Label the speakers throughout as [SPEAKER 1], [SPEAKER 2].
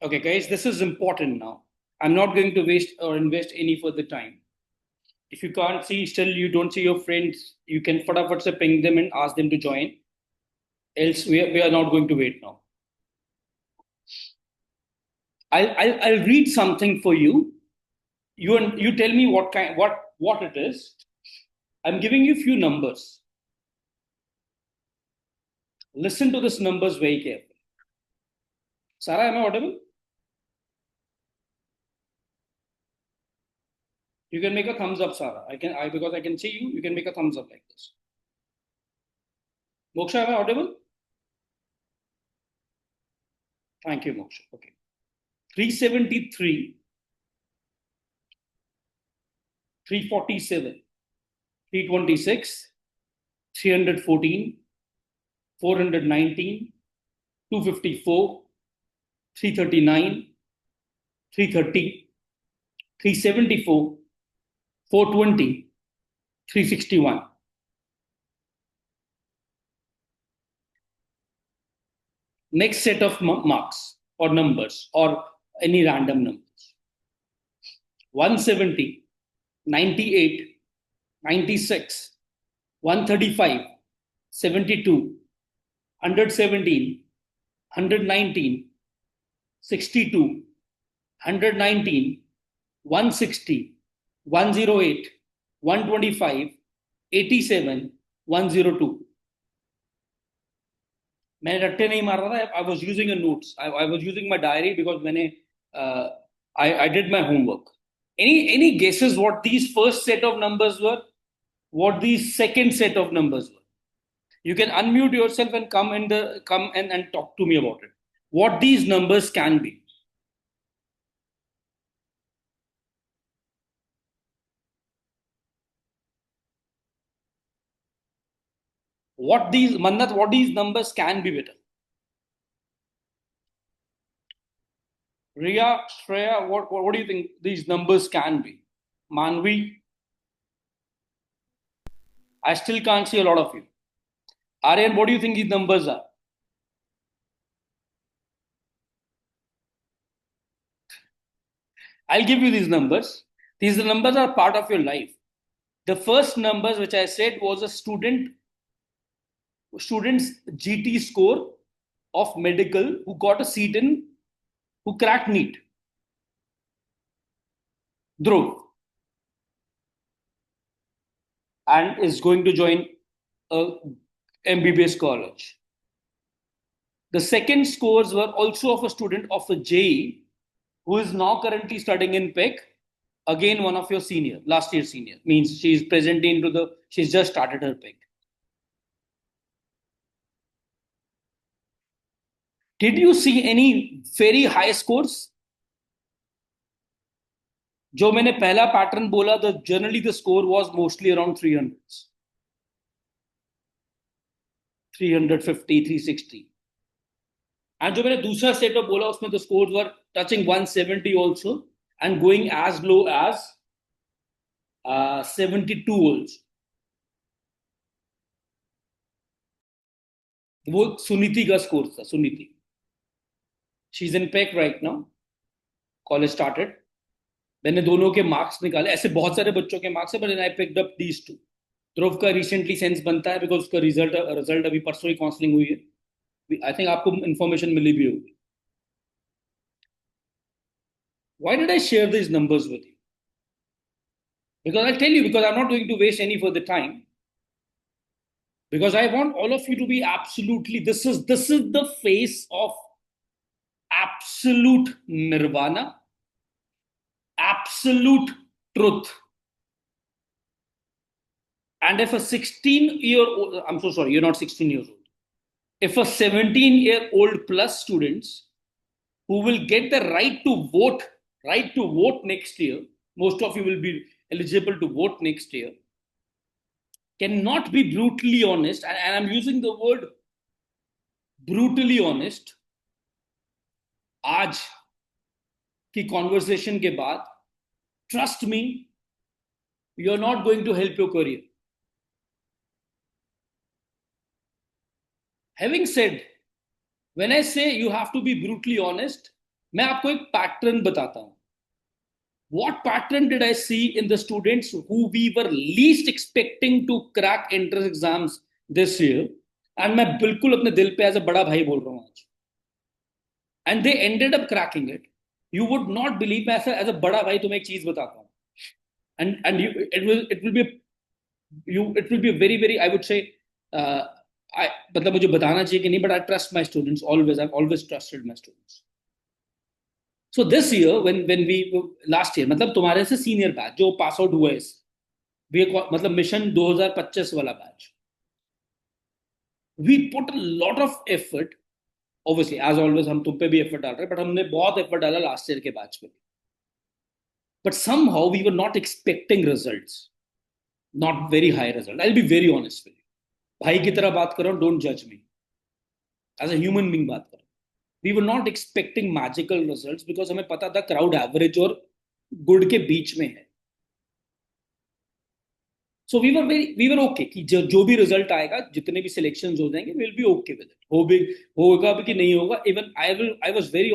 [SPEAKER 1] Okay, guys, this is important now. I'm not going to waste or invest any further time. If you can't see, still you don't see your friends, you can fatafat se ping them and ask them to join. Else, we are not going to wait now. I'll read something for you. You tell me what it is. I'm giving you few numbers. Listen to these numbers very carefully. Sarah, am I audible? You can make a thumbs up, Sarah. Because I can see you. You can make a thumbs up like this. Moksha, am I audible? Thank you, Moksha. Okay. 373, 347, 326, 314, 419, 254, 339, 330, 374, 420, 361. Next set of marks or numbers or any random numbers. 170, 98, 96, 135, 72, 117, 119, 62, 119, 160, 108, 125, 87, 102. मैंने रट्टे नहीं मार रहा था. I was using a notes. I was using my diary because I did my homework. Any guesses what these first set of numbers were? What these second set of numbers were? You can unmute yourself and come and talk to me about it. What these numbers can be. What these numbers can be better. Ria, Shreya, what do you think these numbers can be? Manvi, I still can't see a lot of you. Aryan, what do you think these numbers are? I'll give you these numbers. These numbers are part of your life. The first numbers which I said was a student's GT score of medical who got a seat who cracked NEET. Dhruv. And is going to join a MBBS college. The second scores were also of a student of a JE who is now currently studying in PEC. Again, one of your last year senior, means she's presently she's just started her PEC. Did you see any very high scores? जो मैंने पहला pattern बोला, generally the score was mostly around 300s. 350, 360. And जो मैंने दूसरा setup बोला उसमें the scores were touching 170 also and going as low as 72 also. वो सुनीति का स्कोर था. Suniti, she is in pack right now, college started. मैंने दोनों के मार्क्स निकाले. ऐसे बहुत सारे बच्चों के मार्क्स है, but I picked up these two. Dhruv का रिसेंटली सेंस बनता है बिकॉज उसका रिजल्ट अभी परसों ही काउंसलिंग हुई है. आई थिंक आपको इंफॉर्मेशन मिली भी होगी. Why did I share these numbers with you? Because I'll tell you, because I'm not going to waste any further time. Because I want all of you to be absolutely, this is the face of absolute nirvana, absolute truth. And if a 16-year-old, I'm so sorry, you're not 16 years old. If a 17-year-old plus students who will get the right to vote next year, most of you will be eligible to vote next year, cannot be brutally honest, and I'm using the word brutally honest, आज की conversation के बाद, trust me, you're not going to help your career. Having said, when I say you have to be brutally honest, मैं आपको एक pattern बताता हूं. What pattern did I see in the students who we were least expecting to crack entrance exams this year? And मैं बिल्कुल अपने दिल पे एज अ बड़ा भाई बोल रहा हूँ आज. And they ended up cracking it. You would not believe. मैं ऐसा एज अ बड़ा भाई तुम्हें एक चीज बताता हूँ. And you, it will be you it will be a very very I would say uh, I मतलब मुझे बताना चाहिए कि नहीं, but I trust my students always. I've always trusted my students. So this year when we last year मतलब तुम्हारे से senior batch जो पास आउट हुए वी मतलब मिशन 2025 वाला batch, we put a lot of effort. Obviously as always हम तुम पे भी एफर्ट डाल रहे हैं, बट हमने बहुत एफर्ट डाला लास्ट ईयर के बैच पे. But somehow we were not expecting results, not very high result. I will be very honest with you. भाई की तरह बात कर रहा हूँ, डोंट जज me. As a human being बात कर रहा हूँ. We were not expecting magical results because हमें पता था क्राउड एवरेज और गुड के बीच में है. सो वी वर ओके कि जो भी रिजल्ट आएगा, जितने भी सिलेक्शंस हो जाएंगे, will be okay with it. होगा भी कि नहीं होगा. Even I was very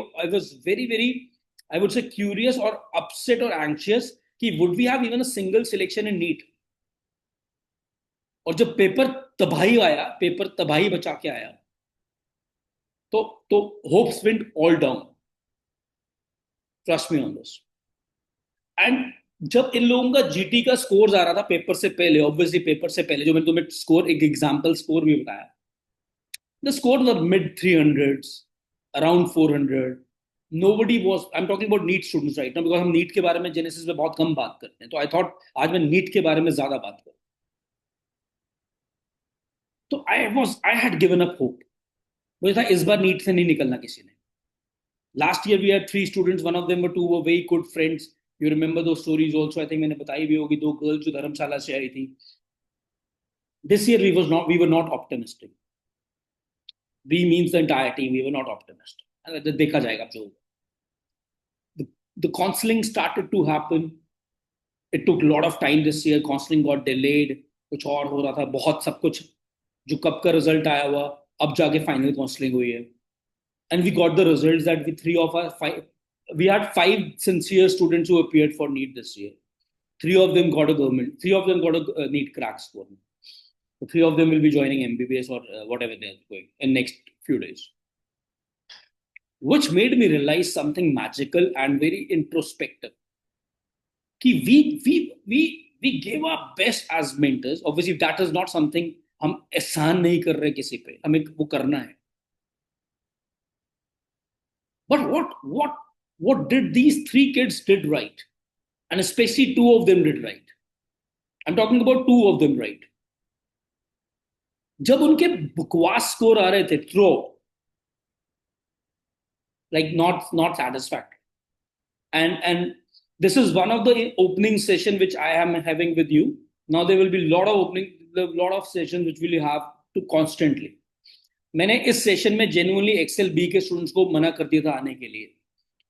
[SPEAKER 1] I would say curious और अपसेट और एंशियस कि would we have even a single selection in NEET. और जब पेपर तबाही बचा के आया, तो hopes went all down. Trust me on this. And जब इन लोगों का जीटी का स्कोर आ रहा था पेपर से पहले, ऑब्वियसली पेपर से पहले जो मैंने तुम्हें स्कोर एक एग्जांपल स्कोर भी बताया, the score were mid 300s, around 400. nobody was I'm talking about NEET students right now because हम नीट के बारे में जेनेसिस में बहुत कम बात करते हैं, तो आई थॉट आज मैं नीट के बारे में ज्यादा बात करूं. तो I had given up hope. मुझे था इस बार नीट से नहीं निकलना किसी ने. Last year we had 3 students, one of them were two were very good friends. You remember दो स्टोरीज आल्सो, आई थिंक मैंने बताई भी होगी, दो गर्ल्स जो धर्मशाला से आई थी. This year we were not optimistic. We means the entire team. We were not optimistic. देखा जाएगा जो. The counseling started to happen. It took a lot of time this year. Counseling got delayed. कुछ और हो रहा था, बहुत सब कुछ जो कब का रिजल्ट आया हुआ, अब जाके फाइनल काउंसलिंग हुई है. And we got the results that we had 5 sincere students who appeared for NEET this year. Three of them got a NEET crack score. So 3 of them will be joining MBBS or whatever they are going in next few days. Which made me realize something magical and very introspective. Ki we gave our best as mentors. Obviously, that is not something हम एहसान नहीं कर रहे किसी पे, हमें वो करना है. But what did these 3 kids did right, and especially 2 of them did right. I'm talking about 2 of them right. जब उनके बकवास स्कोर आ रहे थे throw, like not satisfactory. And this is one of the opening session which I am having with you. Now there will be a lot of sessions which we'll have to constantly. मैंने इस session में genuinely Excel B के students को मना कर दिया था आने के लिए.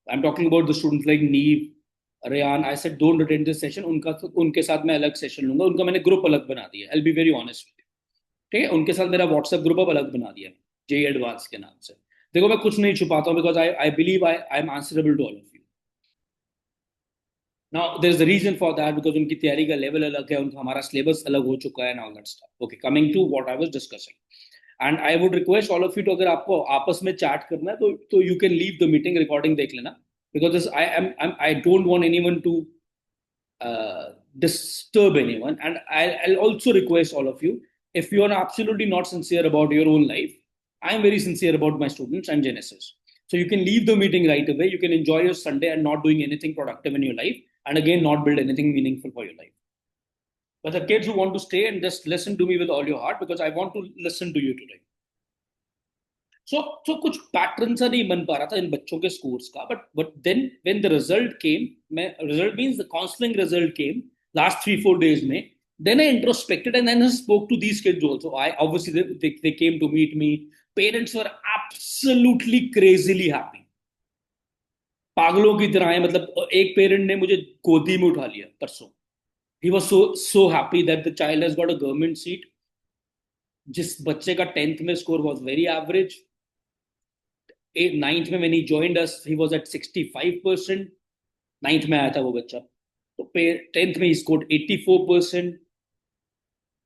[SPEAKER 1] I'm talking about the students like Neve, Rayan. I said don't attend this session. उनके साथ मैं अलग सेशन लूंगा. उनका मैंने ग्रुप अलग बना दिया. I'll be very honest with you. ठीक है, उनके साथ मेरा व्हाट्सएप ग्रुप अब अलग बना दिया, जे एडवांस के नाम से. देखो मैं कुछ नहीं छुपाता हूँ because I believe I am answerable to all of you. Now there is a reason for that because उनकी तैयारी का लेवल अलग है, उनका हमारा सिलेबस अलग हो चुका है, and all that stuff. Okay, coming to what I was discussing. And I would request all of you to, अगर आपको आपस में चैट करना है तो you can leave the meeting, recording देख लेना, because I don't want anyone to disturb anyone. And I'll also request all of you, if you are absolutely not sincere about your own life, I am very sincere about my students and Genesis. So you can leave the meeting right away. You can enjoy your Sunday and not doing anything productive in your life, and again not build anything meaningful for your life. But the kids who want to stay and just listen to me with all your heart, because I want to listen to you today. So कुछ pattern सा नहीं बन पा रहा था इन बच्चों के scores का. But then when the result came, result means the counselling result came last 3-4 days में, then I introspected and then I spoke to these kids also. I obviously they came to meet me. Parents were absolutely crazily happy. पागलों की तरह है. मतलब एक parent ने मुझे गोदी में उठा लिया परसों. He was so happy that the child has got a government seat. जिस बच्चे का 10th में score was very average, ninth में when he joined us he was at 65%. Ninth में आया था वो बच्चा, तो 10th में he scored 84%.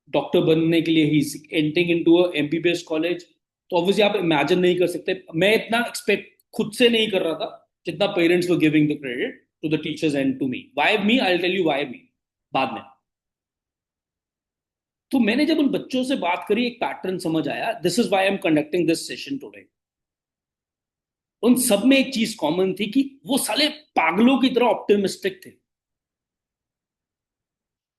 [SPEAKER 1] डॉक्टर बनने के लिए ही entering into a MBBS college. तो ऑब्वियसली आप इमेजिन नहीं कर सकते, मैं इतना एक्सपेक्ट खुद से नहीं कर रहा था जितना parents were giving the credit to the teachers and to me. Why me, I will tell you why me बाद में. तो मैंने जब उन बच्चों से बात करी, एक पैटर्न समझ आया. This is why I am conducting this session today. उन सब में एक चीज कॉमन थी कि वो साले पागलों की तरह ऑप्टिमिस्टिक थे.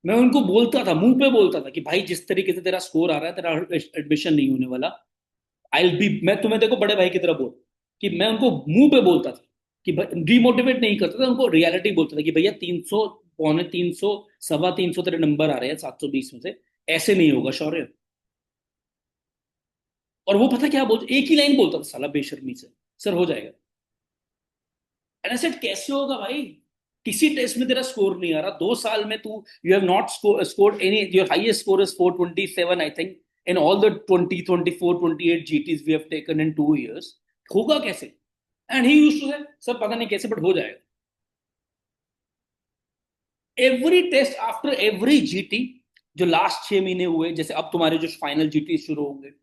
[SPEAKER 1] मैं उनको बोलता था, मुंह पे बोलता था कि भाई जिस तरीके से तेरा स्कोर आ रहा है, तेरा एडमिशन नहीं होने वाला. आई बी, मैं तुम्हें देखो बड़े भाई की तरह बोल, कि मैं उनको मुंह पे बोलता था कि डिमोटिवेट नहीं करता था, उनको रियलिटी बोलता था कि भैया 300, 250, 325 तेरे नंबर आ रहे हैं 720 में से, ऐसे नहीं होगा शौर्य. और वो पता क्या बोलते, एक ही लाइन बोलता था साला बेशर्मी से, सर हो जाएगा. एंड आई सेड कैसे होगा भाई, किसी टेस्ट में तेरा स्कोर नहीं आ रहा 2 साल में, तू you have not scored any, your highest score is 427 I think in all the 20, 24, 28 GTs we have taken in 2 years. होगा कैसे? And he used to say, sir पता नहीं कैसे बट हो जाएगा. Every test after every GT, जो last 6 महीने हुए, जैसे अब तुम्हारे जो फाइनल GT शुरू होंगे,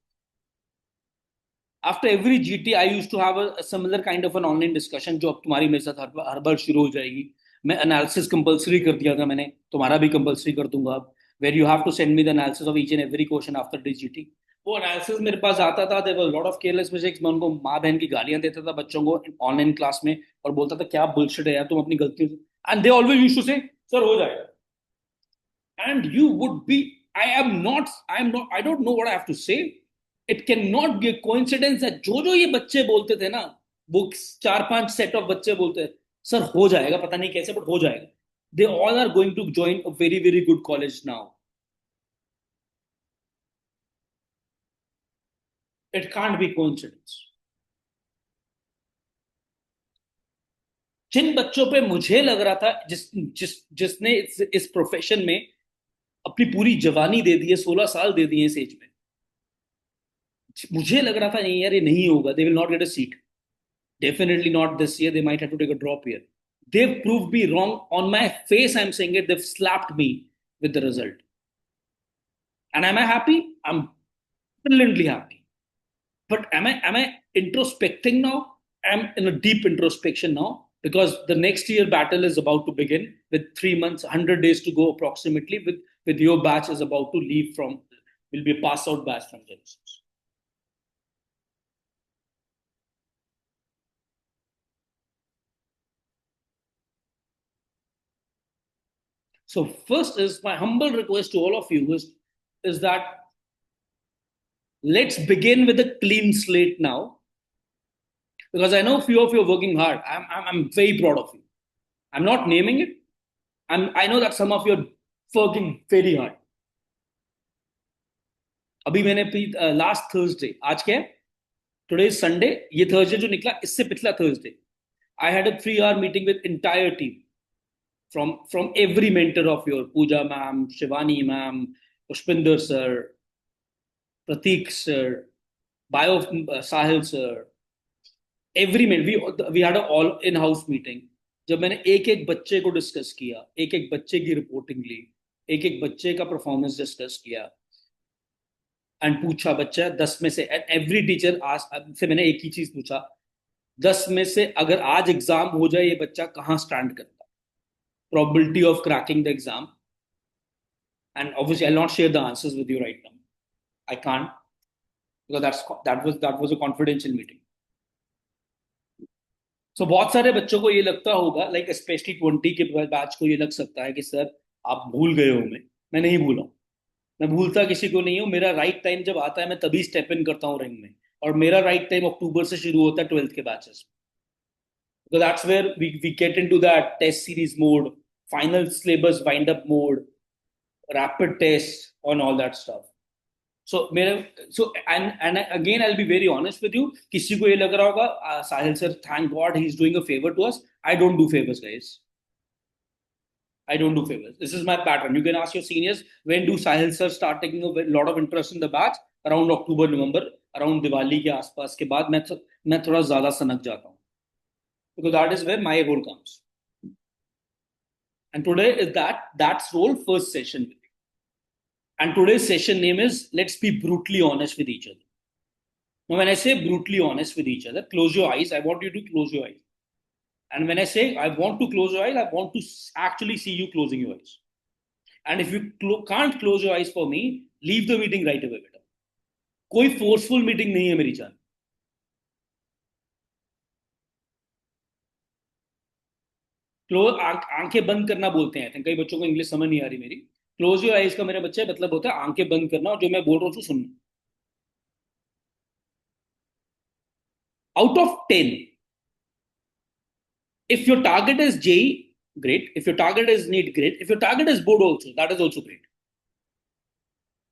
[SPEAKER 1] after every GT I used to have a similar kind of an online discussion, जो अब तुम्हारी मेरे साथ हर बार शुरू हो जाएगी. मैं एनालिसिस कंपलसरी कर दिया था मैंने, तुम्हारा भी कंपलसरी कर दूंगा अब, where you have to send me the analysis of each and every question after this GT. वो एनालिसिस मेरे पास आता था, there were a lot of careless mistakes. मैं उनको माँ बहन की गालियां देता था बच्चों को ऑनलाइन क्लास में, और बोलता था क्या बुलशिट है यार तुम अपनी गलतियों से. And they always used to say, sir हो जाएगा. And you would be, I don't know what I have to say. It can not be a coincidence that जो ये बच्चे बोलते थे ना, वो 4-5 सेट ऑफ बच्चे बोलते हैं सर हो जाएगा, पता नहीं कैसे बट हो जाएगा. They all are going to join a very, very good college now. It can't be coincidence. जिन बच्चों पे मुझे लग रहा था, जिसने इस प्रोफेशन में अपनी पूरी जवानी दे दी है, 16 साल दे दिए इस एज में, मुझे लग रहा था नहीं यार ये नहीं होगा, they will not get a seat, definitely not this year, they might have to take a drop year. They've proved me wrong. On my face I'm saying it, they've slapped me with the result. And am I happy? I'm brilliantly happy. But am I introspecting now? I'm in a deep introspection now, because the next year battle is about to begin with 3 months, 100 days to go approximately, with your batch is about to leave from, will be a pass out batch from Genesis. So first is my humble request to all of you is that let's begin with a clean slate now, because I know a few of you are working hard. I'm very proud of you. I'm not naming it. I know that some of you are working very hard. अभी मैंने last Thursday, आज क्या है, today is Sunday, ये Thursday जो निकला इससे पिछला Thursday, I had a 3 hour meeting with entire team from every mentor of your, Pooja ma'am, Shivani ma'am, Pushpinder sir, Pratik sir, Bio Sahil sir, every mentor. We had an all in-house meeting. जब मैंने एक एक बच्चे को discuss किया, एक एक बच्चे की रिपोर्टिंग ली, एक एक बच्चे का परफॉर्मेंस डिस्कस किया, एंड पूछा बच्चा 10 में से, एवरी टीचर आज से मैंने एक ही चीज पूछा, 10 में से अगर आज एग्जाम हो जाए ये बच्चा कहाँ स्टैंड करता, probability of cracking the exam. And obviously I'll not share the answers with you right now, I can't, because that was a confidential meeting. So बहुत सारे बच्चों को ये लगता होगा, लाइक स्पेशली 20 के बैच को ये लग सकता है कि सर आप भूल गए हो. मैं नहीं भूला हूँ, मैं भूलता किसी को नहीं हूँ. मेरा राइट टाइम जब आता है मैं तभी स्टेप इन करता हूँ रिंग में, और मेरा राइट टाइम अक्टूबर से शुरू होता है 12th के batches. So that's where we get into that test series mode, final syllabus wind up mode, rapid tests, on all that stuff. So and again I'll be very honest with you. किसी को ये लग रहा होगा Sahil sir, thank God he's doing a favor to us. I don't do favors, guys. I don't do favors. This is my pattern. You can ask your seniors, when do Sahil sir start taking a lot of interest in the batch? Around October, November, around Diwali के आसपास के बाद मैं मैं थोड़ा ज्यादा सनक जाता हूँ, because that is where my role comes. And today is that's role first session with you. And today's session name is let's be brutally honest with each other. Now, when I say brutally honest with each other, close your eyes. I want you to close your eyes. And when I say I want to close your eyes, I want to actually see you closing your eyes. And if you can't close your eyes for me, leave the meeting right away, बेटा. कोई forceful meeting नहीं है मेरी जान. Close आंखें बंद करना बोलते हैं. कई बच्चों को इंग्लिश समझ नहीं आ रही मेरी. क्लोज योर आइज का मेरे बच्चे मतलब होता है आंखें बंद करना और जो मैं बोल रहा हूँ सुनना. Out of 10, if your target is JEE, great. If your target is NEET, great. If your target is board also, that is also great.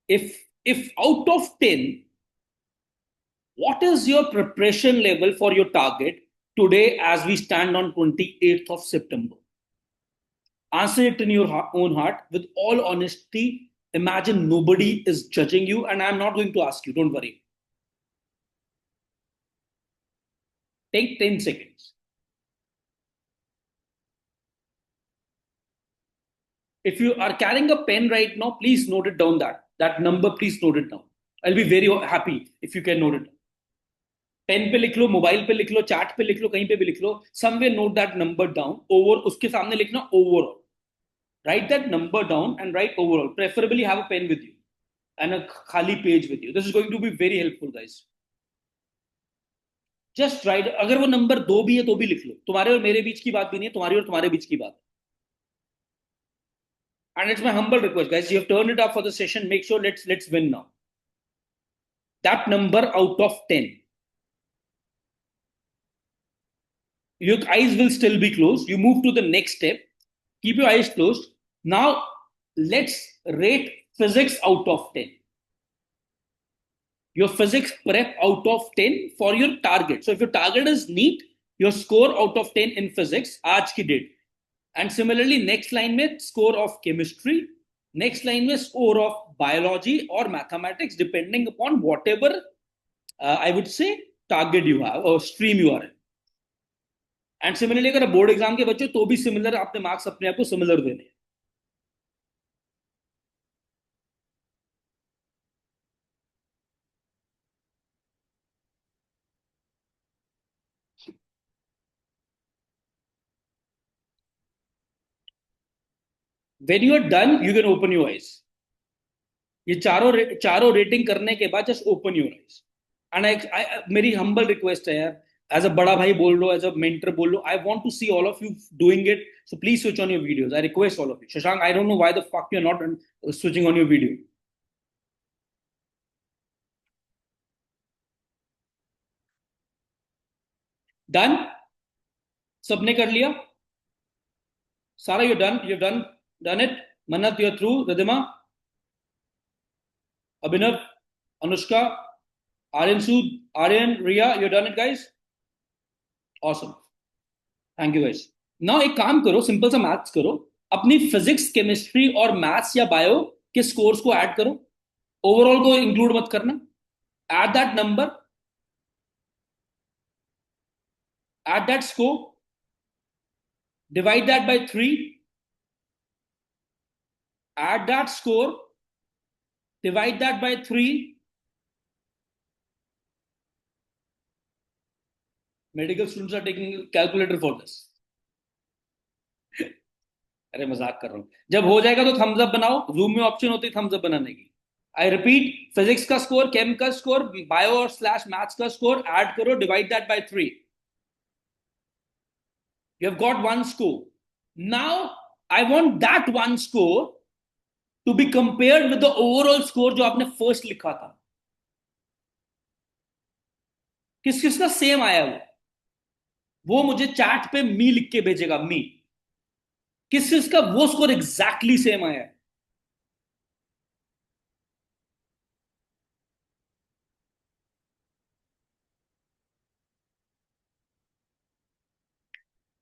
[SPEAKER 1] If out of 10, what is your preparation level for your target today as we stand on 28th of September? Answer it in your own heart with all honesty. Imagine nobody is judging you, and I'm not going to ask you, don't worry. Take 10 seconds. If you are carrying a pen right now, please note it down. That number, please note it down. I'll be very happy if you can note it down. Pen पे लिख लो, mobile पे लिख लो, chat पे लिख लो, कहीं पे भी लिख लो. Somewhere note that number down. Over उसके सामने लिखना overall. Write that number down and write overall. Preferably have a pen with you and a khali page with you. This is going to be very helpful, guys. Just write. अगर वो number 2 भी है तो भी लिख लो. तुम्हारे और मेरे बीच की बात भी नहीं है, तुम्हारी और तुम्हारे बीच की बात. And it's my humble request, guys. You have turned it up for the session. Make sure let's win now. That number out of 10. Your eyes will still be closed. You move to the next step. Keep your eyes closed. Now, let's rate physics out of 10. Your physics prep out of 10 for your target. So, if your target is NEET, your score out of 10 in physics, aaj ki date. And similarly, next line mein score of chemistry, next line mein score of biology or mathematics, depending upon whatever I would say target you have or stream you are in. And similarly अगर board exam के बच्चे तो भी similar अपने marks अपने आप को similar देने. When you are done, you can open your eyes. ये चारों रेटिंग करने के बाद just open your eyes. And मेरी हम्बल रिक्वेस्ट है यार, एज अ बड़ा भाई बोल लो, एज अ मेंटर बोल लो, I want to see all of you doing it. So please switch on your videos. I request all of you. Shashank, I don't know why the fuck you are not switching on your video. Done. सबने कर लिया सारा. You done it. Mannat, you are through. Ridhima, Abhinav, Anushka, Aryan Sood, Aryan, Ria, you done it, guys? Awesome. Thank you, guys. Now एक काम करो, simple सा maths करो. अपनी फिजिक्स, केमिस्ट्री और मैथ्स या बायो के स्कोर्स को ऐड करो. ओवरऑल को इंक्लूड मत करना. Add that number. Add that score. Divide that by 3. Add that score. Divide that by 3. Medical students are taking calculator for this. अरे मजाक कर रहा हूं. जब हो जाएगा तो थम्स अप बनाओ. जूम में ऑप्शन होती है थम्स अप बनाने की. आई रिपीट, फिजिक्स का स्कोर, केम का स्कोर, बायो और स्लैश मैथ्स का स्कोर ऐड करो. Divide that bye 3. You have got one score. Now I want that one score to be compared with the overall score जो आपने first लिखा था. किस किस का सेम आया वो मुझे चैट पे मी लिख के भेजेगा. मी. किस किस का वो स्कोर एग्जैक्टली सेम आया है.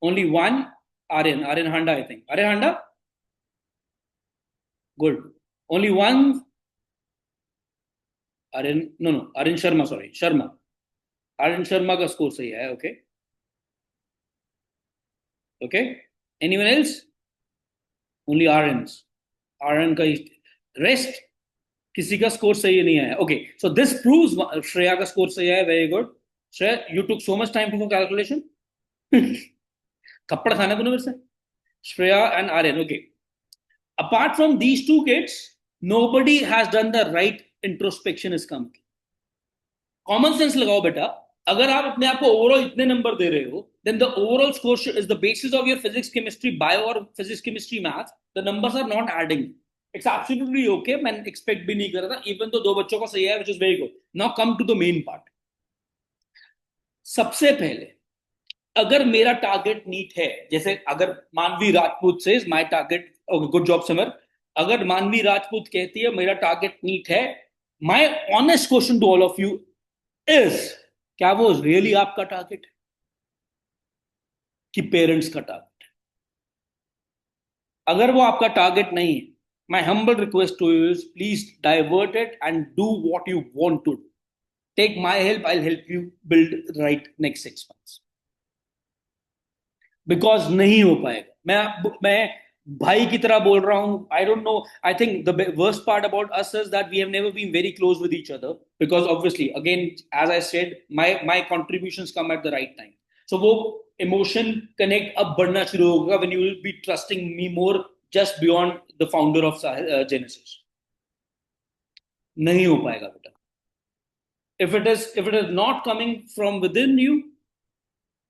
[SPEAKER 1] Only one. Aryan Handa, I think. Aryan Handa? Good. Only one. No. Aryan Sharma, sorry. Sharma. Aryan Sharma का स्कोर सही है. Okay. Okay. Anyone else? Only Aryan. Aryan का रेस्ट किसी का स्कोर सही नहीं आया. Okay, so this proves Shreya का स्कोर सही है. Very good. Shreya, you took so much time for calculation. थप्पड़ खाना तूने मेरे से. Shreya and Aryan. Okay. Apart from these two kids, nobody has done the right introspection is coming. Common sense लगाओ बेटा. अगर आप अपने आप को ओवरऑल इतने नंबर दे रहे हो, then the overall score is the basis of your physics chemistry bio और physics chemistry math. The numbers are not adding. It's absolutely okay. मैं एक्सपेक्ट भी नहीं कर रहा था, इवन तो दो बच्चों का सही है, which is very good. Now come to the main part. सबसे पहले, अगर मेरा टारगेट नीट है, जैसे अगर Manvi Rajput says my target, good job Samar. अगर मानवी राजपूत कहती है मेरा टारगेट नीट है, my honest question to all of you is, क्या वो रियली आपका टारगेट है कि पेरेंट्स का टारगेट है? अगर वो आपका टारगेट नहीं है, my humble request to you is please divert it and do what you want to do. Take my help, I will help you build right next 6 months. Because नहीं हो पाएगा. मैं भाई की तरह बोल रहा हूं. I don't know. I think the worst part about us is that we have never been very close with each other, because obviously again as I said my contributions come at the right time. So वो emotion connect अब बढ़ना शुरू होगा when you will be trusting me more just beyond the founder of Genesis. नहीं हो पाएगा बेटा. if it is not coming from within you,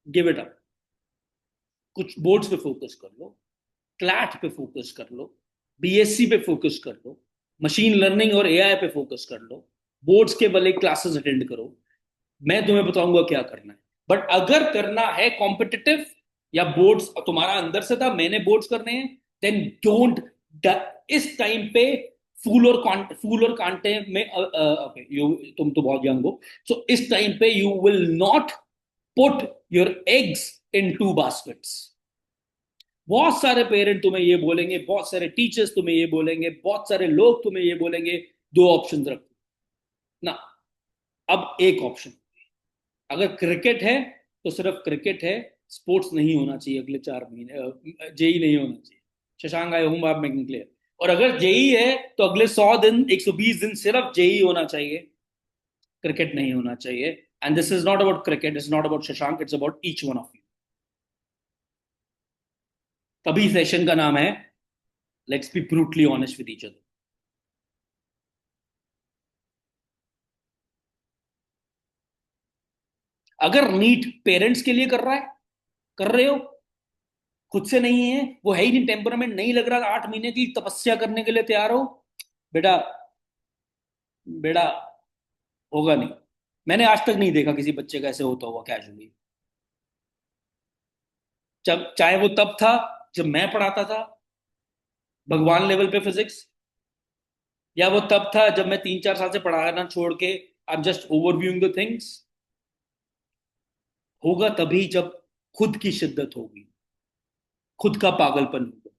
[SPEAKER 1] give it up. कुछ बोर्ड्स पे फोकस कर लो, क्लैट पे फोकस कर लो, बीएससी पे फोकस कर लो, मशीन लर्निंग और एआई पे फोकस कर लो, बोर्ड्स के वाले क्लासेस अटेंड करो. मैं तुम्हें बताऊंगा क्या करना है. बट अगर करना है कॉम्पिटिटिव या बोर्ड्स तुम्हारा अंदर से था, मैंने बोर्ड्स करने हैं, देन डोंट. इस टाइम पे फूल और कांटे में तुम तो बहुत यंग हो, सो इस टाइम पे you will not put your eggs in 2 baskets. बहुत सारे पेरेंट तुम्हें ये बोलेंगे, बहुत सारे टीचर्स तुम्हें ये बोलेंगे, बहुत सारे लोग तुम्हें ये बोलेंगे, 2 ऑप्शन रखो ना. अब एक ऑप्शन, अगर क्रिकेट है तो सिर्फ क्रिकेट है, स्पोर्ट्स नहीं होना चाहिए अगले 4 महीने. जेई नहीं होना चाहिए. शशांक, आई होप आप मेकिंग क्लियर. और अगर जेई है तो अगले 100 दिन, 120 दिन सिर्फ जेई होना चाहिए, क्रिकेट नहीं होना चाहिए. And this is not about cricket, it's not about Shashank, it's about each one of you. तभी सेशन का नाम है let's be brutally honest with each other. अगर नीट पेरेंट्स के लिए कर रहा है, कर रहे हो, खुद से नहीं है, वो है ही नहीं, टेम्परामेंट नहीं लग रहा, 8 महीने की तपस्या करने के लिए तैयार हो, बेटा बेटा होगा नहीं. मैंने आज तक नहीं देखा किसी बच्चे का ऐसे होता हुआ कैजुअली. जब चाहे वो तब था जब मैं पढ़ाता था भगवान लेवल पे फिजिक्स, या वो तब था जब मैं 3-4 साल से पढ़ाना छोड़ के I am just overviewing the things. होगा तभी जब खुद की शिद्दत होगी, खुद का पागलपन होगा.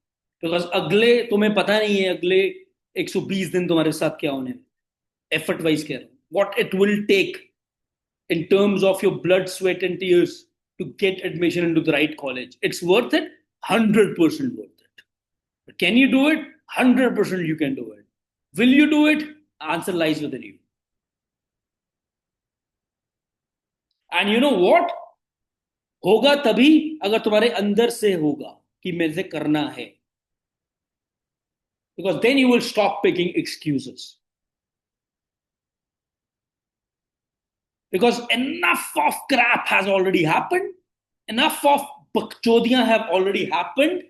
[SPEAKER 1] बिकॉज अगले तुम्हें पता नहीं है अगले 120 दिन तुम्हारे साथ क्या होने. एफर्ट वाइज कह रहा हूं, what it will take in terms of your blood, sweat, and tears to get admission into the right college. It's worth it, 100% worth it. But can you do it? 100% you can do it. Will you do it? Answer lies within you. And you know what? होगा तभी अगर तुम्हारे अंदर से होगा कि मेरे से करना है. Because then you will stop picking excuses. Because enough of crap has already happened. Enough of bakchodiyan have already happened.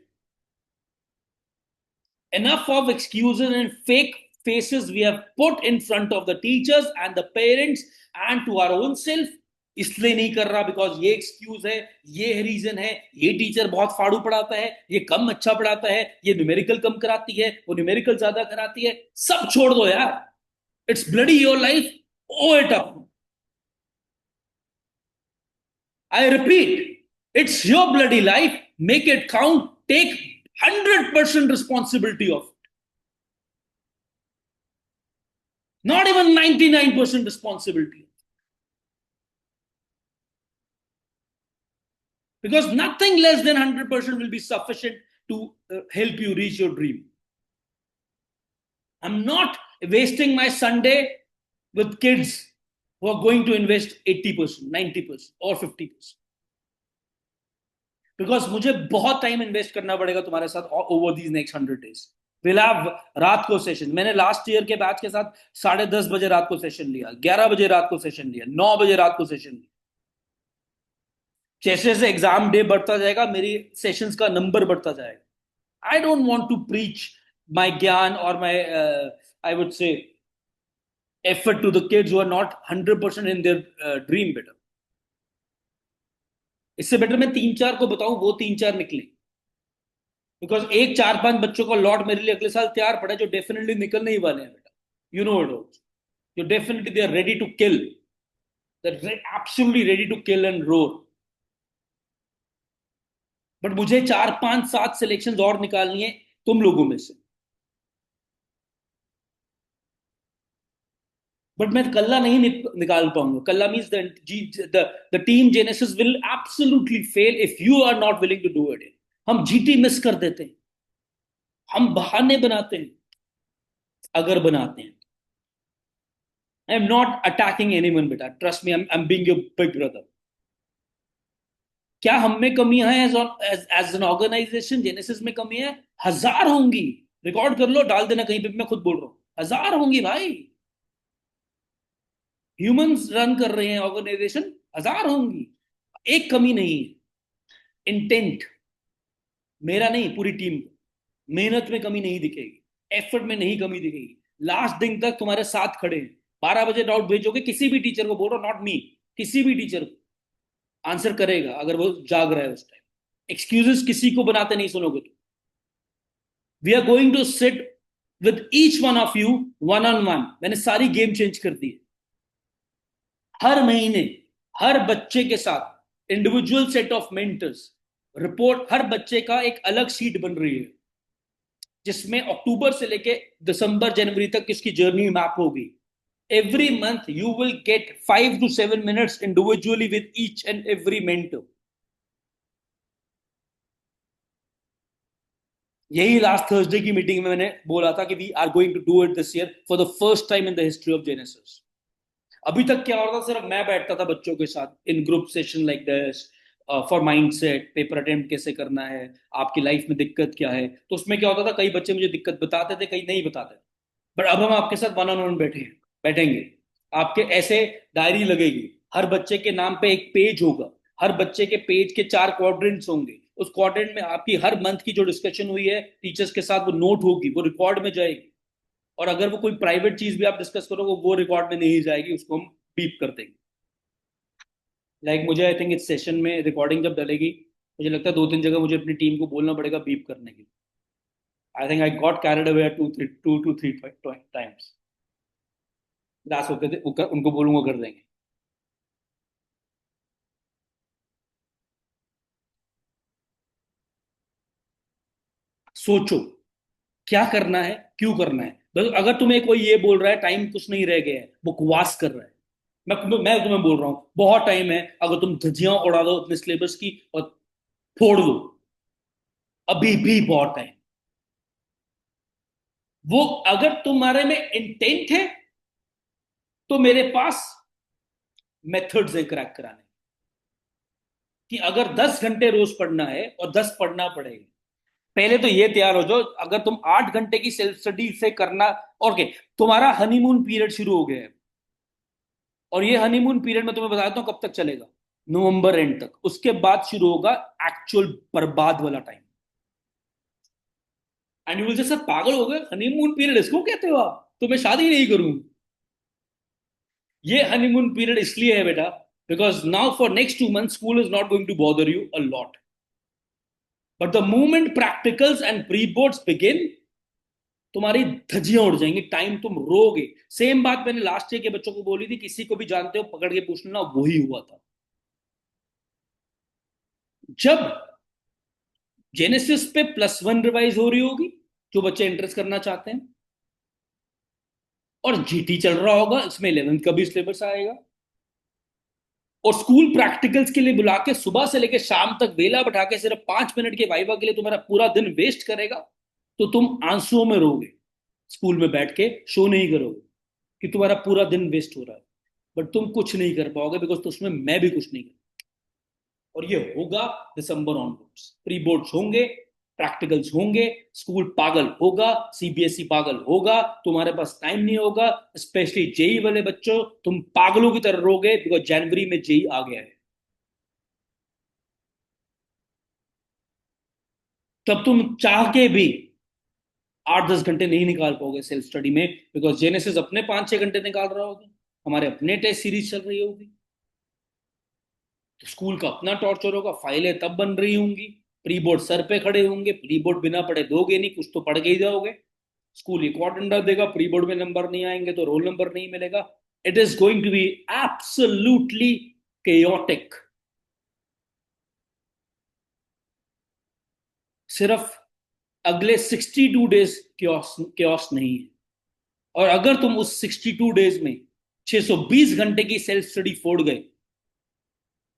[SPEAKER 1] Enough of excuses and fake faces we have put in front of the teachers and the parents and to our own self. इसलिए नहीं कर रहा because ये excuse है, ये reason है, ये teacher बहुत फाड़ू पढ़ाता है, ये कम अच्छा पढ़ाता है, ये न्यूमेरिकल कम कराती है, वो न्यूमेरिकल ज्यादा कराती है. सब छोड़ दो यार. It's bloody your life. Own it up. I repeat, it's your bloody life. Make it count. Take 100% responsibility of it. Not even 99% responsibility. because nothing less than 100% will be sufficient to help you reach your dream. I'm not wasting my Sunday with kids who are going to invest 80%, 90% or 50%. Because मुझे बहुत time invest करना पड़ेगा तुम्हारे साथ over these next 100 days. Will have रात को session. मैंने last year के बैच के साथ 10:30 बजे रात को सेशन लिया, 11 बजे रात को सेशन लिया, 9 बजे रात को सेशन लिया. जैसे जैसे एग्जाम डे बढ़ता जाएगा मेरी सेशंस का नंबर बढ़ता जाएगा. I don't want to preach my ज्ञान और my I would say effort to the kids who are not 100% in their dream. Better इससे बेटर मैं 3-4 को बताऊं, वो 3-4 निकले. बिकॉज एक 4-5 बच्चों का लॉट मेरे लिए अगले साल तैयार पड़ा है जो डेफिनेटली निकलने ही वाले हैं बेटा. You know it. जो definitely they are ready to kill. They are absolutely ready to kill and roar. But मुझे 4-5-7 सिलेक्शंस और निकालनी है तुम लोगों में से. बट मैं कल्ला नहीं निकाल पाऊंगा. कल्ला means the team Genesis will absolutely fail if you are not willing to do it. हम जीटी मिस कर देते हैं, हम बहाने बनाते हैं. अगर बनाते हैं, I am not attacking anyone बेटा, trust me, I am being your big brother. क्या हम में कमियां हैं एज एन ऑर्गेनाइजेशन? जेनेसिस में कमी है, 1000 होंगी. रिकॉर्ड कर लो, डाल देना कहीं पे, मैं खुद बोल रहा हूं, 1000 होंगी भाई. ह्यूमंस रन कर रहे हैं ऑर्गेनाइजेशन, 1000 होंगी. एक कमी नहीं है, इंटेंट. मेरा नहीं, पूरी टीम. मेहनत में कमी नहीं दिखेगी, एफर्ट में नहीं कमी दिखेगी. लास्ट दिन तक तुम्हारे साथ खड़े हैं. 12 बजे डाउट भेजोगे किसी भी टीचर को, बोल रहा नॉट मी, किसी भी टीचर को, आंसर करेगा अगर वो जाग रहा है उस टाइम. एक्सक्यूजेस किसी को बनाते नहीं सुनोगे तो. We are going to sit with each one of you one on one. मैंने सारी गेम चेंज कर दी है. हर महीने हर बच्चे के साथ individual set of mentors. Report हर बच्चे का एक अलग सीट बन रही है जिसमें अक्टूबर से लेके दिसंबर जनवरी तक इसकी जर्नी मैप होगी. Every month you will get 5 to 7 minutes individually with each and every mentor. यही लास्ट थर्सडे की मीटिंग में मैंने बोला था कि we are going to do it this year for the first time in the history of Genesis. अभी तक क्या होता था, सिर्फ मैं बैठता था बच्चों के साथ in group session like this for mindset, paper attempt कैसे करना है, आपकी लाइफ में दिक्कत क्या है. तो उसमें क्या होता था, कई बच्चे मुझे दिक्कत बताते थे, कई नहीं बताते. बट अब हम आपके साथ वन ऑन वन बैठेंगे. आपके ऐसे डायरी लगेगी, हर बच्चे के नाम पे एक पेज होगा, हर बच्चे के पेज के 4 क्वाड्रेंट्स होंगे. उस क्वाड्रेंट में आपकी हर मंथ की जो डिस्कशन हुई है टीचर्स के साथ वो नोट होगी, वो रिकॉर्ड में जाएगी. और अगर वो कोई प्राइवेट चीज भी आप डिस्कस करोगे वो रिकॉर्ड में नहीं जाएगी, उसको हम बीप कर देंगे. लाइक मुझे आई थिंक इस सेशन में रिकॉर्डिंग जब डलेगी, मुझे लगता है 2-3 जगह मुझे अपनी टीम को बोलना पड़ेगा बीप करने के लिए. I think I got carried away 2 to 3 times. दास होते थे, उनको बोलूंगा कर देंगे. सोचो क्या करना है, क्यों करना है. बस अगर तुम्हें कोई ये बोल रहा है टाइम कुछ नहीं रह गया है, बकवास कर रहा है. मैं तुम्हें बोल रहा हूं बहुत टाइम है. अगर तुम धज्जियां उड़ा दो अपने सिलेबस की और फोड़ दो, अभी भी बहुत टाइम. वो अगर तुम्हारे में इंटेंट है तो मेरे पास मेथड्स है क्रैक कराने कि अगर 10 घंटे रोज पढ़ना है और 10 पढ़ना पड़ेगा. पहले तो ये तैयार हो जाओ, अगर तुम 8 घंटे की सेल्फ स्टडी से करना. ओके, तुम्हारा हनीमून पीरियड शुरू हो गया है और ये हनीमून पीरियड में तुम्हें बताता हूं कब तक चलेगा, नवंबर एंड तक. उसके बाद शुरू होगा एक्चुअल बर्बाद वाला time. And you will say पागल हो गए, हनीमून पीरियड इसको कहते हो आप, तो मैं शादी नहीं करूं. ये हनीमून पीरियड इसलिए है बेटा because now for next 2 months school is not going to bother you a lot. But the moment practicals and pre boards begin, तुम्हारी धज्जियां उड़ जाएंगी, टाइम तुम रोगे. सेम बात मैंने लास्ट ईयर के बच्चों को बोली थी, किसी को भी जानते हो पकड़ के पूछ लेना, वही हुआ था. जब जेनेसिस पे +1 रिवाइज हो रही होगी, जो बच्चे इंटरेस्ट करना चाहते हैं, और जीटी चल रहा होगा, इसमें 11th का भी सिलेबस आएगा, और स्कूल प्रैक्टिकल्स के लिए बुला के सुबह से लेकर शाम तक वेला बैठा के सिर्फ 5 मिनट के वाइवा के लिए तुम्हारा पूरा दिन वेस्ट करेगा, तो तुम आंसुओं में रोगे। स्कूल में बैठ के शो नहीं करोगे कि तुम्हारा पूरा दिन वेस्ट हो रहा है, बट तुम कुछ नहीं कर पाओगे, बिकॉज तो उसमें मैं भी कुछ नहीं कर। और ये होगा दिसंबर ऑनवर्ड्स, प्री बोर्ड्स होंगे, प्रैक्टिकल्स होंगे, स्कूल पागल होगा, सीबीएसई पागल होगा, तुम्हारे पास टाइम नहीं होगा, स्पेशली जेई वाले बच्चों, तुम पागलों की तरह रोगे, बिकॉज जनवरी में जेई आ गया है। तब तुम चाह के भी 8-10 घंटे नहीं निकाल पाओगे सेल्फ स्टडी में, बिकॉज जेनेसिस अपने 5-6 घंटे निकाल रहा होगा, हमारे अपने टेस्ट सीरीज चल रही होगी, तो स्कूल का अपना टॉर्चर होगा, फाइलें तब बन रही होंगी, प्री बोर्ड सर पे खड़े होंगे, प्री बोर्ड बिना पढ़े दोगे नहीं, कुछ तो पढ़ के ही जाओगे, स्कूल एक और डंडा देगा, प्री बोर्ड में नंबर नहीं आएंगे तो रोल नंबर नहीं मिलेगा। It is going to be absolutely chaotic। सिर्फ अगले 62 डेज क्योस नहीं है, और अगर तुम उस 62 डेज में 620 घंटे की सेल्फ स्टडी फोड़ गए,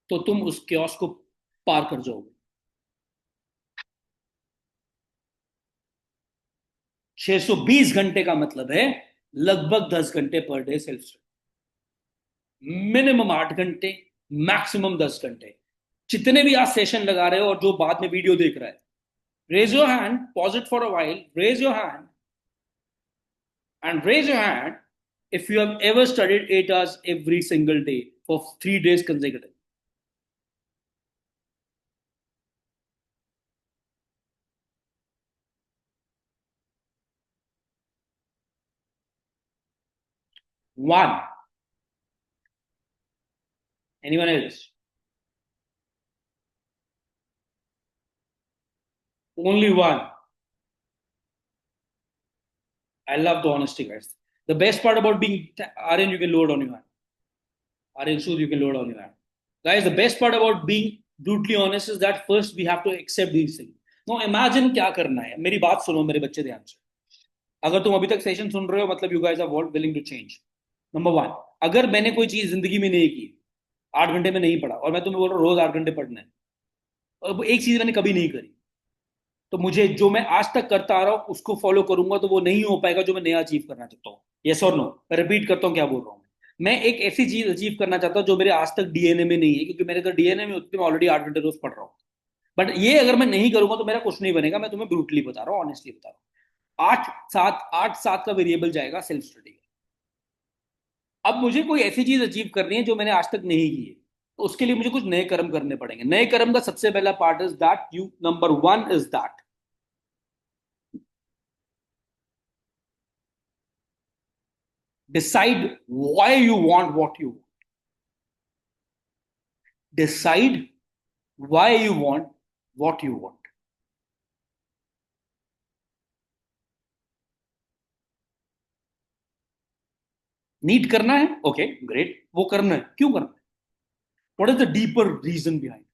[SPEAKER 1] तो तुम उस क्योस को पार कर जाओगे। 620 घंटे का मतलब है लगभग 10 घंटे per day self study, minimum 8 घंटे, मैक्सिमम 10 घंटे। जितने भी आज सेशन लगा रहे हो और जो बाद में वीडियो देख रहा है, raise your hand, pause it for a while, raise your hand and raise your hand if you have ever studied 8 hours every single day for 3 days consecutive. One. Anyone else? Only one. I love the honesty, guys. The best part about being Aryan, you can load on your hand. Aryan Sood, you can load on your hand. Guys, the best part about being brutally honest is that first we have to accept these things. Now imagine क्या करना है, मेरी बात सुनो मेरे बच्चे ध्यान से। अगर तुम अभी तक सेशन सुन रहे हो, मतलब you guys are willing to change. Number one, अगर मैंने कोई चीज जिंदगी में नहीं की, 8 घंटे में नहीं पढ़ा, और मैं तुम्हें बोल रहा हूँ रोज 8 घंटे पढ़ना है, और एक चीज मैंने कभी नहीं करी, तो मुझे जो मैं आज तक करता आ रहा हूं उसको फॉलो करूंगा तो वो नहीं हो पाएगा जो मैं नया अचीव करना चाहता हूँ। यस और नो? मैं रिपीट करता हूँ क्या बोल रहा हूँ। मैं एक ऐसी चीज अचीव करना चाहता हूँ जो मेरे आज तक डीएनए में नहीं है, क्योंकि मेरे तो डीएनए में होती, मैं ऑलरेडी 8 घंटे रोज पढ़ रहा हूँ। बट ये अगर मैं नहीं करूंगा तो मेरा कुछ नहीं बनेगा, मैं तुम्हें ब्रूटली बता रहा हूँ, ऑनेस्टली बता रहा हूँ। 8-7 का वेरिएबल जाएगा सेल्फ स्टडी का। अब मुझे कोई ऐसी चीज अचीव करनी है जो मैंने आज तक नहीं की है, तो उसके लिए मुझे कुछ नए कर्म करने पड़ेंगे। नए कर्म का सबसे पहला part is that you, number one is that decide why you want what you want. Decide why you want what you want. Need करना है, ओके ग्रेट, वो करना है, क्यों करना है? What is the deeper reason behind?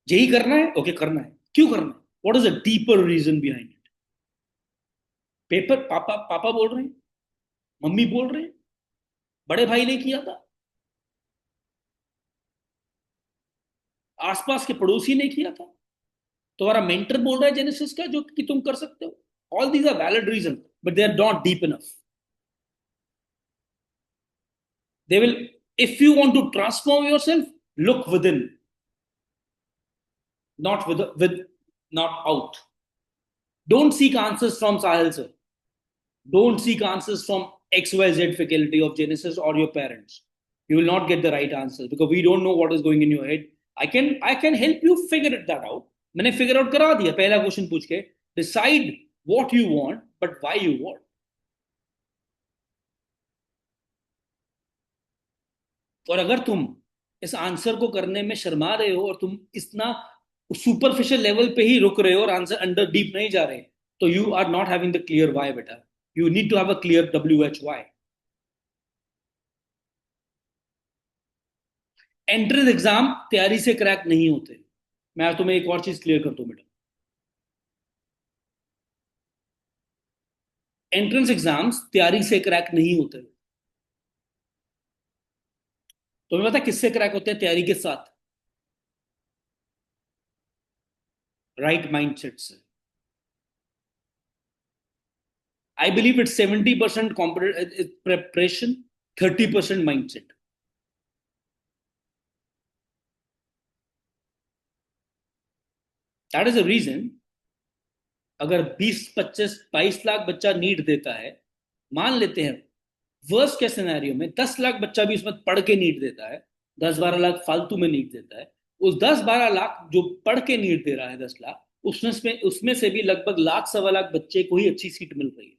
[SPEAKER 1] यही करना है, ओके करना है, क्यों करना है? What is the deeper reason behind it? Paper पापा पापा बोल रहे हैं, मम्मी बोल रहे हैं, बड़े भाई ने किया था, आसपास के पड़ोसी ने किया था, तुम्हारा मेंटर बोल रहा है जेनेसिस का जो कि तुम कर सकते हो। All these are valid reason, but they are not deep enough. They will, if you want to transform yourself, look within, not with not out. Don't seek answers from Sahil sir. Don't seek answers from XYZ faculty of Genesis or your parents. You will not get the right answers because we don't know what is going in your head. I can help you figure that out. मैंने figure out करा दिया पहला question पूछ के। Decide what you want, but why you want. और अगर तुम इस आंसर को करने में शर्मा रहे हो और तुम इतना सुपरफिशियल लेवल पे ही रुक रहे हो और आंसर अंडर डीप नहीं जा रहे, तो you are not having the clear why बेटा। You need to have a clear WHY। Entrance exam तैयारी से क्रैक नहीं होते। मैं तुम्हें एक और चीज क्लियर कर दूं बेटा, एंट्रेंस एग्जाम्स तैयारी से क्रैक नहीं होते। तुम्हें पता है किससे क्रैक होते हैं? तैयारी के साथ, राइट माइंडसेट से। I believe it's 70% preparation, 30% mindset. That is a reason, अगर 20 25 22 लाख बच्चा नीट देता है, मान लेते हैं वर्स्ट के सिनेरियो में 10 लाख बच्चा भी उसमें पढ़ के नीट देता है, 10 12 लाख फालतू में नीट देता है, उस 10 12 लाख जो पढ़ के नीट दे रहा है 10 लाख, उसमें से भी लगभग लाख सवा लाख बच्चे को ही अच्छी सीट मिल रही है।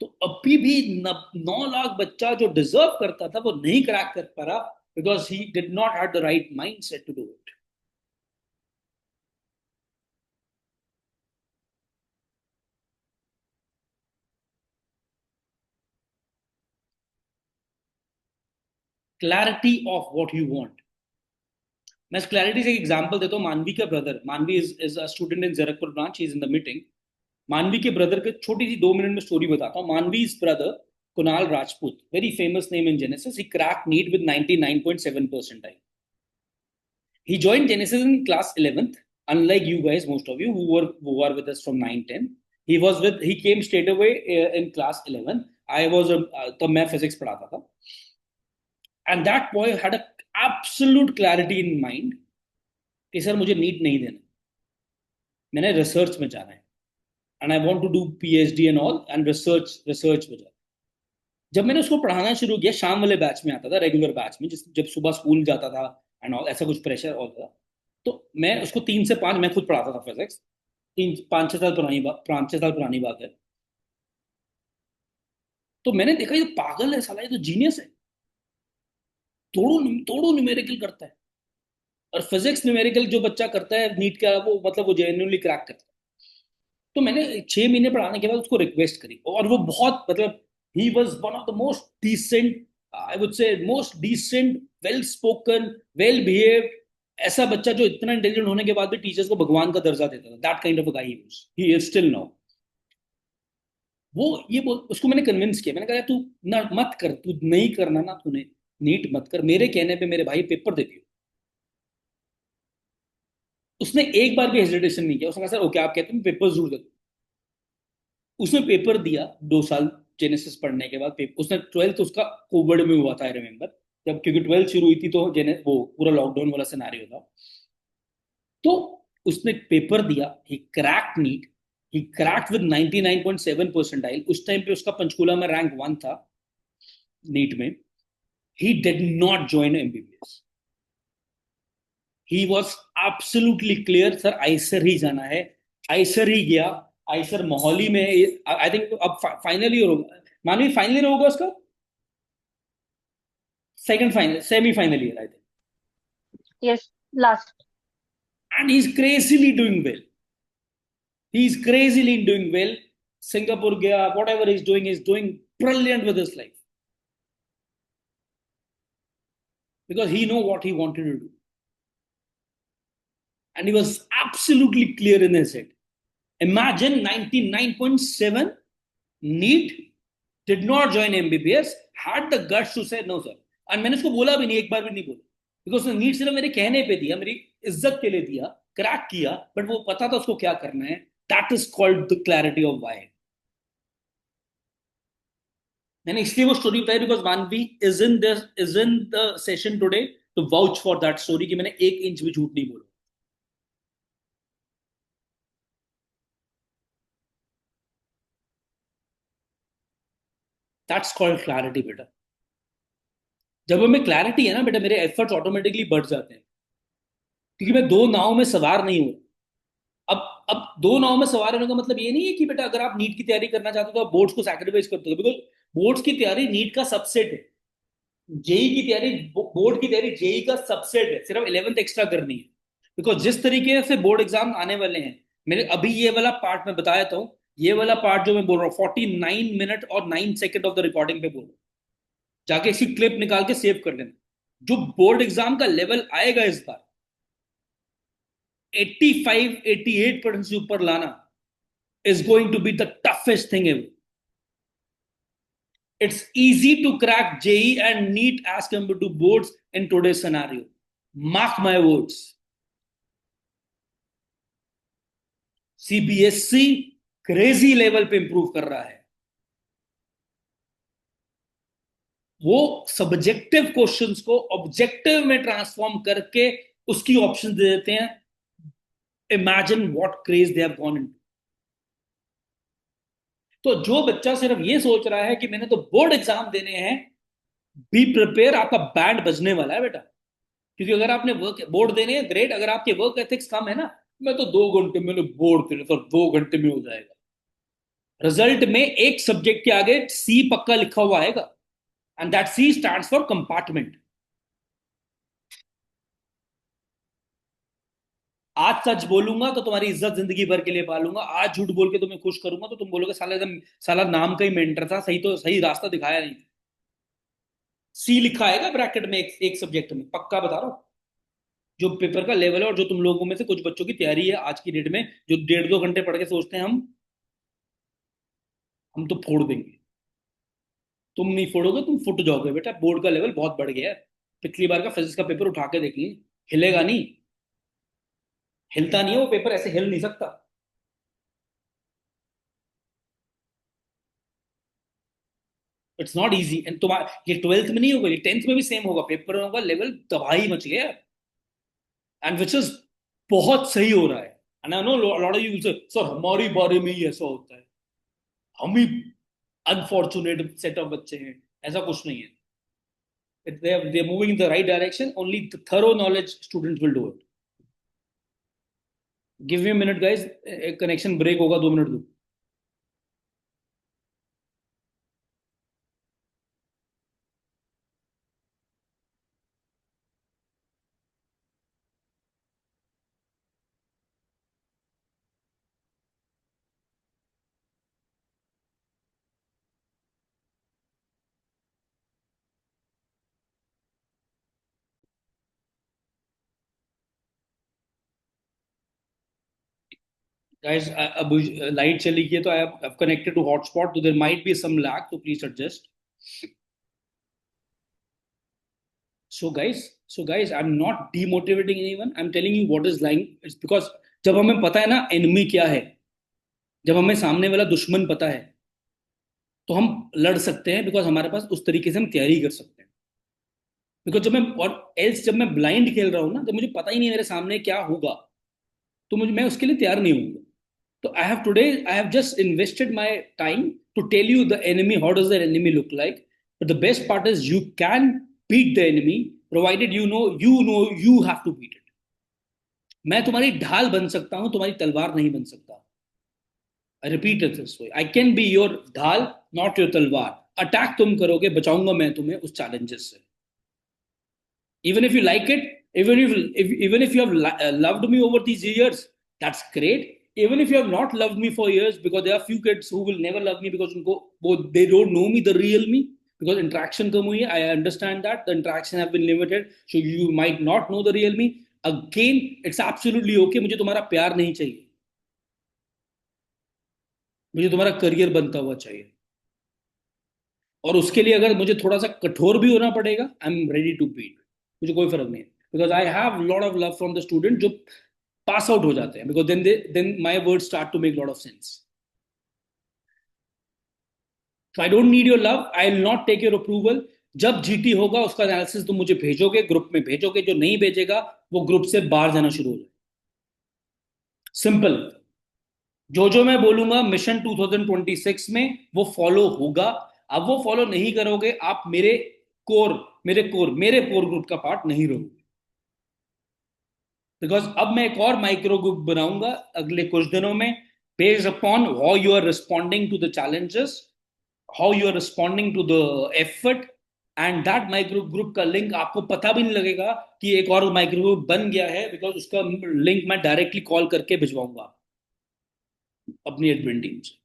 [SPEAKER 1] तो अभी भी 9 लाख बच्चा जो डिजर्व करता था वो नहीं क्रैक कर पा रहा, because he did not have the right mind set to do it. Clarity of what you want. मैं क्लैरिटी से एक एग्जांपल देता हूँ। मानवी का brother, Manvi is a student in Zirakpur branch, is in the meeting. Manvi के ब्रदर के छोटी सी 2 मिनट में स्टोरी बताता हूँ। Manvi is brother Kunal Rajput, very famous name in Genesis, he crack NEET with 99.7 percentile. He joined Genesis in class 11th, unlike you guys, most of you who are with us from 9 10. He came straight away in class 11. I was तो मैं physics पढ़ाता था, and that boy had a absolute clarity in mind कि sir मुझे NEET नहीं देना, मैंने research में जाना है, and I want to do PhD and all, and research में जाना। जब मैंने उसको पढ़ाना शुरू किया, शाम वाले बैच में आता था, रेगुलर बैच में, जब सुबह स्कूल जाता था एंड ऑल, ऐसा कुछ प्रेशर और था, तो मैं उसको 3 से 5 मैं खुद पढ़ाता था फिजिक्स। 5 6 साल पुरानी बात है। तो मैंने देखा ये तो पागल है साला, ये तो जीनियस है, तोड़ो तोड़ो न्यूमेरिकल करता है। और फिजिक्स न्यूमेरिकल जो बच्चा करता है नीट का, वो मतलब वो जेन्युइनली क्रैक करता है। तो मैंने 6 महीने पढ़ाने के बाद उसको रिक्वेस्ट करी, और वो बहुत मतलब ही was one of the most decent, I would say most decent, well spoken, well behaved, ऐसा बच्चा जो इतना इंटेलिजेंट होने के बाद भी टीचर्स को भगवान का दर्जा देता था। That kind of a guy he is still now. वो ये बोल, उसको मैंने कन्विंस किया, मैंने कहा तू ना मत कर, तू नहीं करना ना, तूने नीट मत कर, मेरे कहने पे मेरे भाई पेपर दे दियो। उसने एक बार भी हेजिटेशन नहीं किया, उसने कहा सर ओके आप कहते हैं पेपर जरूर दे। उसने पेपर दिया 2 साल जेनेसिस पढ़ने के बाद। पेपर उसने 12th उसका कोविड में हुआ था, आई रिमेम्बर, जब क्योंकि 12th शुरू हुई थी तो जेने वो पूरा लॉकडाउन वाला सिनेरियो था। तो उसने पेपर दिया, he cracked NEET, he cracked with 99.7 percentile. उस टाइम पे उसका पंचकुला में रैंक 1 था नीट में। He did not join MBBS, he was absolutely clear, sir IISER ही जाना है। आइसर ही गया, आइसर मोहाली में, आई थिंक अब फाइनल ईयर होगा, मानवी फाइनल ईयर होगा उसका, second final semifinal year I think.
[SPEAKER 2] Yes, last.
[SPEAKER 1] And he's crazily doing well. He's crazily doing well. Singapore gaya, whatever he's doing brilliant with his life, because he know what he wanted to do, and he was absolutely clear in his head. Imagine 99.7 NEET, did not join MBBS, had the guts to say no sir. And मैंने उसको बोला भी नहीं, एक बार भी नहीं बोला, because उसने नीट सिर्फ मेरे कहने पे दिया, मेरी इज्जत के लिए दिया, क्रैक किया, बट वो पता था उसको क्या करना है। That is called the clarity of why. मैंने इसलिए वो स्टोरी बताई because Manvi is in the session today to vouch for that story, कि मैंने 1 इंच भी झूठ नहीं बोला। दैट्स कॉल्ड क्लैरिटी बेटा। जब हमें क्लैरिटी है ना बेटा, मेरे एफर्ट्स ऑटोमेटिकली बढ़ जाते हैं, क्योंकि मैं दो नाव में सवार नहीं हूं। अब दो नाव में सवार होने का मतलब ये नहीं है कि बेटा अगर आप नीट की तैयारी करना चाहते हो तो आप बोर्ड्स को सैक्रिफाइस करते हो, बिकॉज बोर्ड्स की तैयारी नीट का सबसेट है। जेई की तैयारी, बोर्ड की तैयारी जेई का सबसेट है, सिर्फ 11th एक्स्ट्रा करनी है। बिकॉज जिस तरीके से बोर्ड एग्जाम आने वाले हैं, मेरे अभी ये वाला पार्ट मैं बताया था, ये वाला पार्ट जो मैं बोल रहा हूँ 49 मिनट और 9 सेकेंड ऑफ द रिकॉर्डिंग पे बोल रहा हूँ, जाके इसकी क्लिप निकाल के सेव कर लेना। जो बोर्ड एग्जाम का लेवल आएगा इस बार, 85 88% से ऊपर लाना is going to be the toughest thing ever. It's easy to crack JEE and NEET as compared to boards in today's scenario. Mark my words. CBSE crazy level पे improve कर रहा है. वो सब्जेक्टिव क्वेश्चंस को objective में transform करके उसकी option दे देते हैं. Imagine what craze they have gone into. तो जो बच्चा सिर्फ ये सोच रहा है कि मैंने तो बोर्ड एग्जाम देने हैं, बी प्रिपेयर, आपका बैंड बजने वाला है बेटा. क्योंकि अगर आपने वर्क बोर्ड देने हैं, ग्रेट. अगर आपके वर्क एथिक्स कम है ना, मैं तो 2 घंटे में बोर्ड देने तो 2 घंटे में हो जाएगा. रिजल्ट में एक सब्जेक्ट के आगे सी पक्का लिखा हुआ आएगा, and that C stands for compartment. आज सच बोलूंगा तो तुम्हारी इज्जत जिंदगी भर के लिए पालूंगा. आज झूठ बोल के तुम्हें खुश करूंगा तो तुम बोलोगे साला एकदम, साला नाम का ही मेंटर था, सही तो सही रास्ता दिखाया नहीं. सी लिखा आएगा ब्रैकेट में एक सब्जेक्ट में, पक्का बता रहा हूं. जो पेपर का लेवल है और जो तुम लोगों में से कुछ बच्चों की तैयारी है आज की डेट में, जो 1.5-2 घंटे पढ़ के सोचते हैं हम तो फोड़ देंगे. तुम नहीं फोड़ोगे, तुम फुट जाओगे बेटा. बोर्ड का लेवल बहुत बढ़ गया है. पिछली बार का फिजिक्स का पेपर उठा के देखिए, हिलेगा नहीं. हिलता नहीं है वो पेपर, ऐसे हिल नहीं सकता. It's not easy. एंड तुम्हारा ये 12th में नहीं होगा, ये 10th में भी सेम होगा. पेपर होगा, लेवल तबाही मच गया. एंड विच इज बहुत सही हो रहा है. And I know lot of you will say sir हमारी बारे में ही ऐसा होता है, हम ही अनफॉर्चुनेट सेट ऑफ बच्चे हैं. ऐसा कुछ नहीं है. They're moving in the right direction. Only the thorough knowledge students will do it. Give me a minute, guys. एक कनेक्शन ब्रेक होगा, 2 मिनट दो. Guys, अब लाइट चली गई है तो I have connected to hotspot, so there might be some lag, so please adjust. So guys, I'm not demotivating anyone. I'm telling you what is lying. It's because जब हमें पता है ना एनिमी क्या है, जब हमें सामने वाला दुश्मन पता है, तो हम लड़ सकते हैं. बिकॉज हमारे पास उस तरीके से हम तैयारी कर सकते हैं. बिकॉज जब मैं और एल्स जब मैं ब्लाइंड खेल रहा हूँ ना, जब मुझे पता ही नहीं मेरे सामने क्या होगा, तो मुझे मैं उसके लिए तैयार नहीं हूँ. तो I have just invested my time to tell you the enemy, how does the enemy look like. But the best part is you can beat the enemy provided you know you have to beat it. मैं तुम्हारी ढाल बन सकता हूं, तुम्हारी तलवार नहीं बन सकता. I repeat it this way, I can be your ढाल, नॉट योर तलवार. अटैक तुम करोगे, बचाऊंगा मैं तुम्हें उस चैलेंजेस से. Even if you like it, even if you have loved me over these years, that's great. Even if you have not loved me for years, because there are few kids who will never love me because they don't know me, the real me, because interaction kam hui hai. I understand that the interaction have been limited, so you might not know the real me. Again, it's absolutely okay. मुझे तुम्हारा प्यार नहीं चाहिए, मुझे तुम्हारा career बनता हुआ चाहिए. और उसके लिए अगर मुझे थोड़ा सा कठोर भी होना पड़ेगा, I am ready to beat. मुझे कोई फर्क नहीं है. Because I have lot of love from the student जो पास आउट हो जाते हैं. Because then my word start to make lot of sense. So I don't need your love, I will not take your approval. जब GT होगा उसका analysis तुम मुझे भेजोगे, ग्रुप में भेजोगे. जो नहीं भेजेगा वो ग्रुप से बाहर जाना शुरू हो जाए. सिंपल. जो मैं बोलूंगा मिशन 2026 में वो फॉलो होगा. अब वो फॉलो नहीं करोगे, आप मेरे कोर ग्रुप का पार्ट नहीं रहोगे. बिकॉज अब मैं एक और माइक्रो ग्रुप बनाऊंगा अगले कुछ दिनों में, based upon how you are responding to the challenges, how you are responding to the effort. And that micro group का लिंक आपको पता भी नहीं लगेगा कि एक और माइक्रो ग्रुप बन गया है. बिकॉज उसका लिंक मैं डायरेक्टली कॉल करके भिजवाऊंगा अपनी एडमिन टीम से.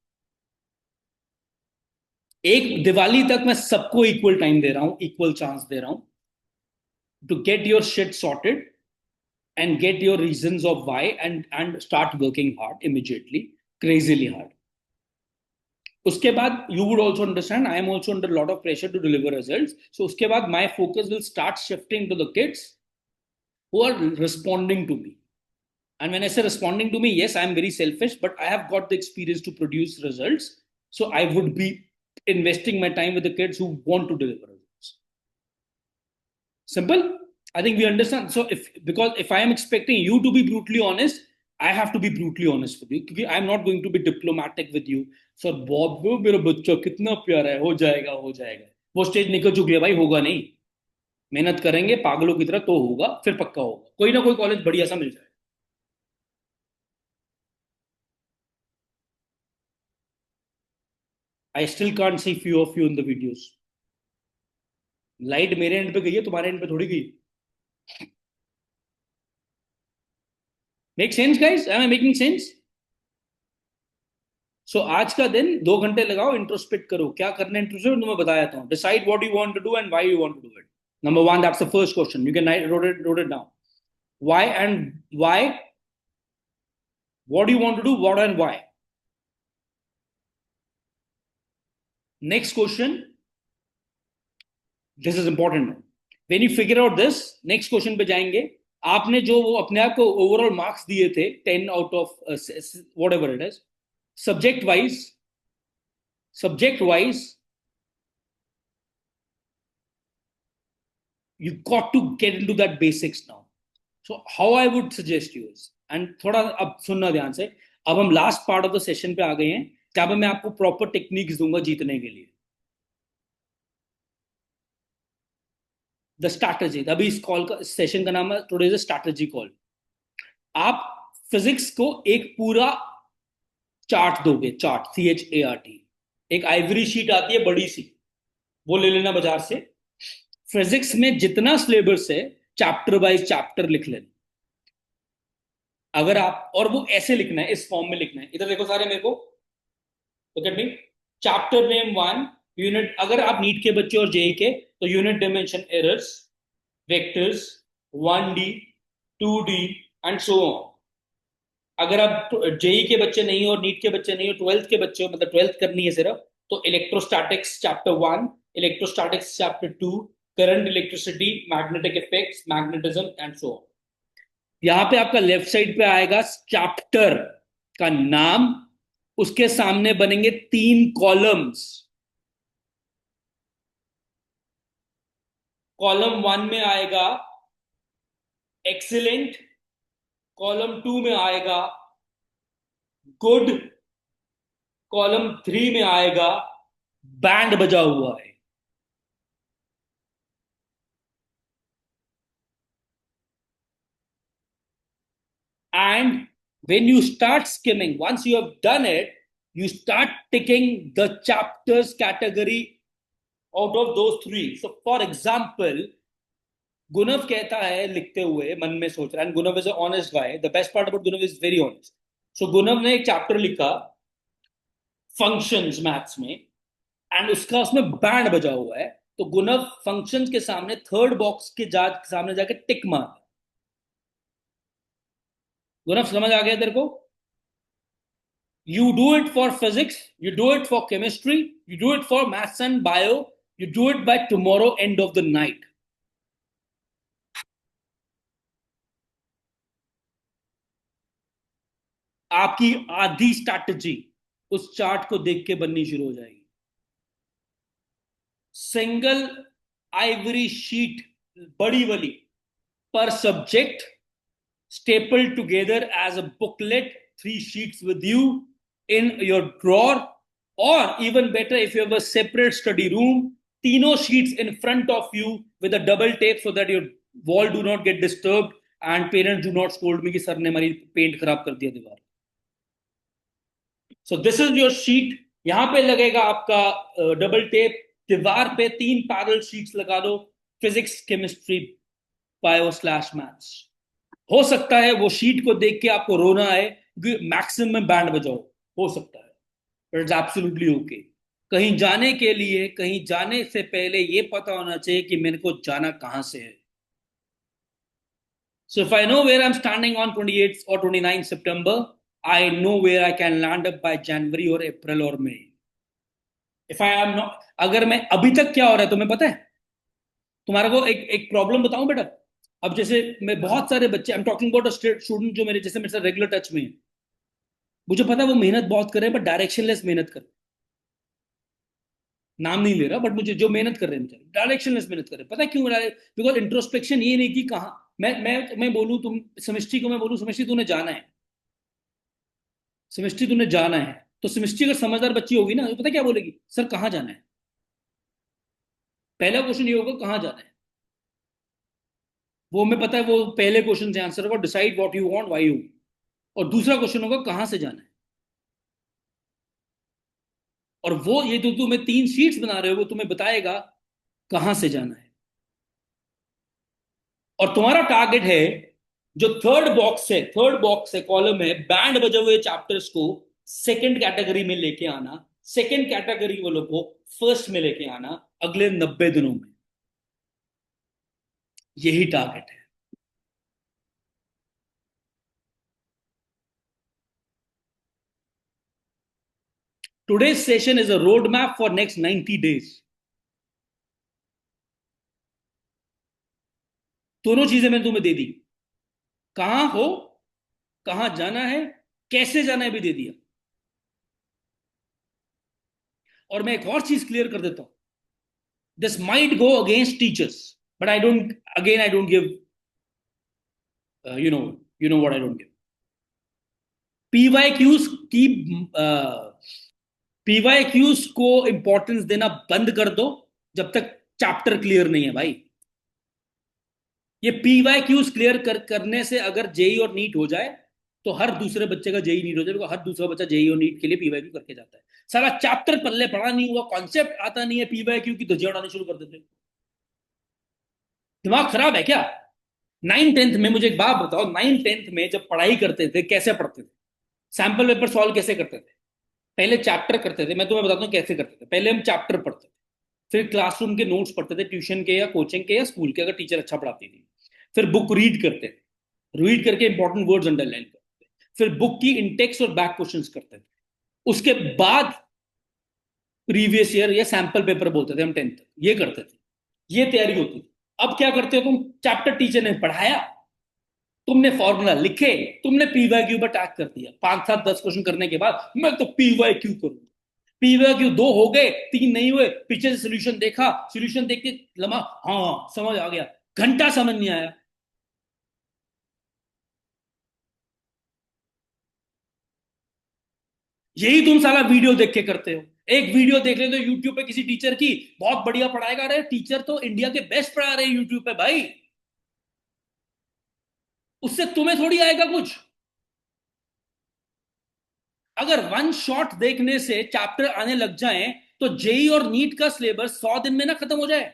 [SPEAKER 1] एक दिवाली तक मैं सबको इक्वल टाइम दे रहा हूं, इक्वल चांस दे रहा हूं to get your shit sorted and get your reasons of why and start working hard immediately, crazily hard. उसके बाद you would also understand I am also under a lot of pressure to deliver results. So उसके बाद my focus will start shifting to the kids who are responding to me. And when I say responding to me, yes, I am very selfish, but I have got the experience to produce results. So I would be investing my time with the kids who want to deliver results. Simple. I think we understand. So if I am expecting you to be brutally honest, I have to be brutally honest with you. Because I am not going to be diplomatic with you. So Bob, वो मेरा बच्चा कितना प्यारा है, हो जाएगा. वो stage निकल चुकी है भाई, होगा नहीं. मेहनत करेंगे पागलों की तरह तो होगा, फिर पक्का होगा. कोई ना कोई कॉलेज बढ़िया सा मिल जाए. I still can't see few of you in the videos. Light मेरे एंड पे गई है, तुम्हारे एंड पे थोड़ी गई. Make sense guys? Am I making sense? So आज का दिन 2 घंटे लगाओ, इंट्रोस्पेक्ट करो. क्या करना है इंट्रोस्पेक्ट तुम्हें बताया था. Decide what you want to do and why you want to do it. Number 1, that's the first question. You can wrote it down. Why and why? What do you want to do? What and why? Next question. This is important. When you figure out this, next question पे जाएंगे. आपने जो वो अपने आप को overall marks दिए थे 10 out of whatever it is, subject wise, you got to get into that basics now. So how I would suggest you is, and थोड़ा अब सुनना ध्यान से. अब हम last part of the session पे आ गए हैं जहां पे मैं आपको प्रॉपर टेक्निक्स दूंगा जीतने के लिए. The strategy. अभी इस कॉल का, इस सेशन का नाम है टुडे इज स्ट्रैटेजी कॉल. आप फिजिक्स को एक पूरा चार्ट दोगे. Chart, CHART. एक आइवरी शीट आती है बड़ी सी, वो ले लेना बाजार से. फिजिक्स में जितना सिलेबस है चैप्टर बाय चैप्टर लिख लेना. अगर आप, और वो ऐसे लिखना है, इस फॉर्म में लिखना है. इधर देखो सारे मेरे को, look at me. Chapter name 1, unit. अगर आप नीट के बच्चे और जेई के, तो unit dimension errors, vectors, 1D, 2D and so on. अगर आप जेई के बच्चे नहीं हो और नीट के बच्चे नहीं हो, 12th के बच्चे हो, मतलब 12th करनी है सिर्फ, तो electrostatics chapter 1, electrostatics chapter 2, current, electricity, magnetic effects, magnetism and so on. यहां पे आपका लेफ्ट साइड पे आएगा चैप्टर का नाम, उसके सामने बनेंगे 3 कॉलम्स. कॉलम 1 में आएगा एक्सीलेंट, कॉलम 2 में आएगा गुड, कॉलम 3 में आएगा बैंड बजा हुआ है. And when you start skimming, once you have done it, you start ticking the chapters category out of those 3. So for example, गुनव कहता है लिखते हुए, मन में सोच रहा है, Gunav is honest guy. The best part about Gunav is very honest. So Gunav ने एक चैप्टर लिखा फंक्शंस मैथ्स में, एंड उसका उसमें बैंड बजा हुआ है. तो गुनव फंक्शंस के सामने थर्ड बॉक्स के सामने जाके टिक मार. गुनव समझ आ गया तेरे को? You do it for physics, you do it for chemistry, you do it for maths and bio, you do it by tomorrow end of the night. आपकी आधी स्ट्रैटेजी उस चार्ट को देख के बननी शुरू हो जाएगी. सिंगल आइवरी शीट, बड़ी वाली, per subject, stapled together as a booklet, 3 sheets with you in your drawer, or even better if you have a separate study room, तीनों sheets in front of you with a double tape so that your wall do not get disturbed and parents do not scold me कि sir ने हमारी paint खराब कर दिया दीवार. So this is your sheet. यहां पे लगेगा आपका डबल टेप. दीवार पे 3 पैरल शीट्स लगा दो, physics, chemistry, bio slash maths. हो सकता है वो शीट को देख के आपको रोना आए क्योंकि मैक्सिमम बैंड बजाओ, हो सकता है, बट इट्स एब्सोल्युटली ओके. कहीं जाने के लिए, कहीं जाने से पहले ये पता होना चाहिए कि मेरे को जाना कहां से है. So if I know where I'm standing on 28th or 29th September, I know where I can land up by January or April or May. If I am not, अगर मैं अभी तक क्या हो रहा है तुम्हें पता है? तुम्हारे को एक एक प्रॉब्लम बताऊं बेटा। अब जैसे मैं बहुत सारे बच्चे, I am talking about student जो मेरे जैसे मेरे साथ रेगुलर टच में है, मुझे पता है वो मेहनत बहुत कर रहे हैं, बट डायरेक्शनलेस मेहनत कर रहे हैं। नाम नहीं ले रहा, बट मुझे जो मेहनत कर रहे हैं डायरेक्शनलेस मेहनत कर रहे हैं, पता है क्यों? बिकॉज इंट्रोस्पेक्शन ये नहीं कि कहाँ, मैं बोलूँ तुम सेमेस्ट्री को, मैं बोलूँ सेमेस्ट्री तूने जाना है, सेमेस्ट्री तूने जाना है, तो सेमेस्ट्री अगर समझदार बच्ची होगी ना, तो पता है क्या बोलेगी? सर कहाँ जाना है? पहला क्वेश्चन ये होगा कहाँ जाना है। वो हमें पता है, वो पहले क्वेश्चन से आंसर होगा decide what you want why you. और दूसरा क्वेश्चन होगा कहाँ से जाना है। और वो ये तो तुम्हें 3 शीट्स बना रहे हो, वो तुम्हें बताएगा कहां से जाना है। और तुम्हारा टारगेट है, जो थर्ड बॉक्स है कॉलम है, बैंड बजे हुए चैप्टर्स को सेकंड कैटेगरी में लेके आना, सेकंड कैटेगरी वालों को फर्स्ट में लेके आना अगले 90 दिनों में। यही टारगेट है। Today's session is a road map for next 90 days. दोनों चीजें मैंने तुम्हें दे दी, कहां हो, कहां जाना है, कैसे जाना है भी दे दिया। और मैं एक और चीज क्लियर कर देता हूं, this might go against teachers, but I don't give, you know what I don't give. pyqs की pyqs को इंपॉर्टेंस देना बंद कर दो जब तक चैप्टर क्लियर नहीं है भाई। ये pyqs क्लियर करने से अगर जेई और नीट हो जाए, तो हर दूसरे बच्चे का जेई नीट हो जाए, हर दूसरा बच्चा जेई और नीट के लिए पीवाईक्यू करके जाता है। सारा चैप्टर पल्ले पढ़ा नहीं हुआ, कॉन्सेप्ट आता नहीं है, पीवाईक्यू की धज्जियां उड़ानी शुरू कर देते। दिमाग खराब है क्या? 9th 10th में मुझे एक बात बताओ, 9th 10th में जब पढ़ाई करते थे कैसे पढ़ते थे? सैंपल पेपर सॉल्व कैसे करते थे? पहले चैप्टर करते थे, मैं तुम्हें बताता हूँ कैसे करते थे। पहले हम चैप्टर पढ़ते थे, फिर क्लासरूम के नोट्स पढ़ते थे, ट्यूशन के या कोचिंग के या स्कूल के, अगर टीचर अच्छा पढ़ाती थी। फिर बुक रीड करते थे, रीड करके इंपॉर्टेंट वर्ड्स अंडरलाइन करते थे। फिर बुक की इंटेक्स और बैक क्वेश्चंस करते थे। उसके बाद प्रीवियस ईयर या सैंपल पेपर बोलते थे हम 10th तक, ये करते थे। ये तैयारी होती थी। अब क्या करते हो तुम? चैप्टर टीचर ने पढ़ाया, तुमने फॉर्मूला लिखे, तुमने पीवाईक्यू पर टैग कर दिया। 5 7 10 क्वेश्चन करने के बाद मैं तो पीवाईक्यू करूंगा। पीवाईक्यू 2 हो गए, 3 नहीं हुए, पीछे से सोल्यूशन देखा, सोल्यूशन देख के लमा, हाँ समझ आ गया, घंटा समझ नहीं आया। यही तुम साला वीडियो देख के करते हो। एक वीडियो देख लेते हो यूट्यूब पे किसी टीचर की, बहुत बढ़िया पढ़ाएगा, अरे टीचर तो इंडिया के बेस्ट पढ़ा रहे हैं यूट्यूब पे भाई, उससे तुम्हें थोड़ी आएगा कुछ। अगर वन शॉट देखने से चैप्टर आने लग जाए, तो जेई और नीट का सिलेबस 100 दिन में ना खत्म हो जाए।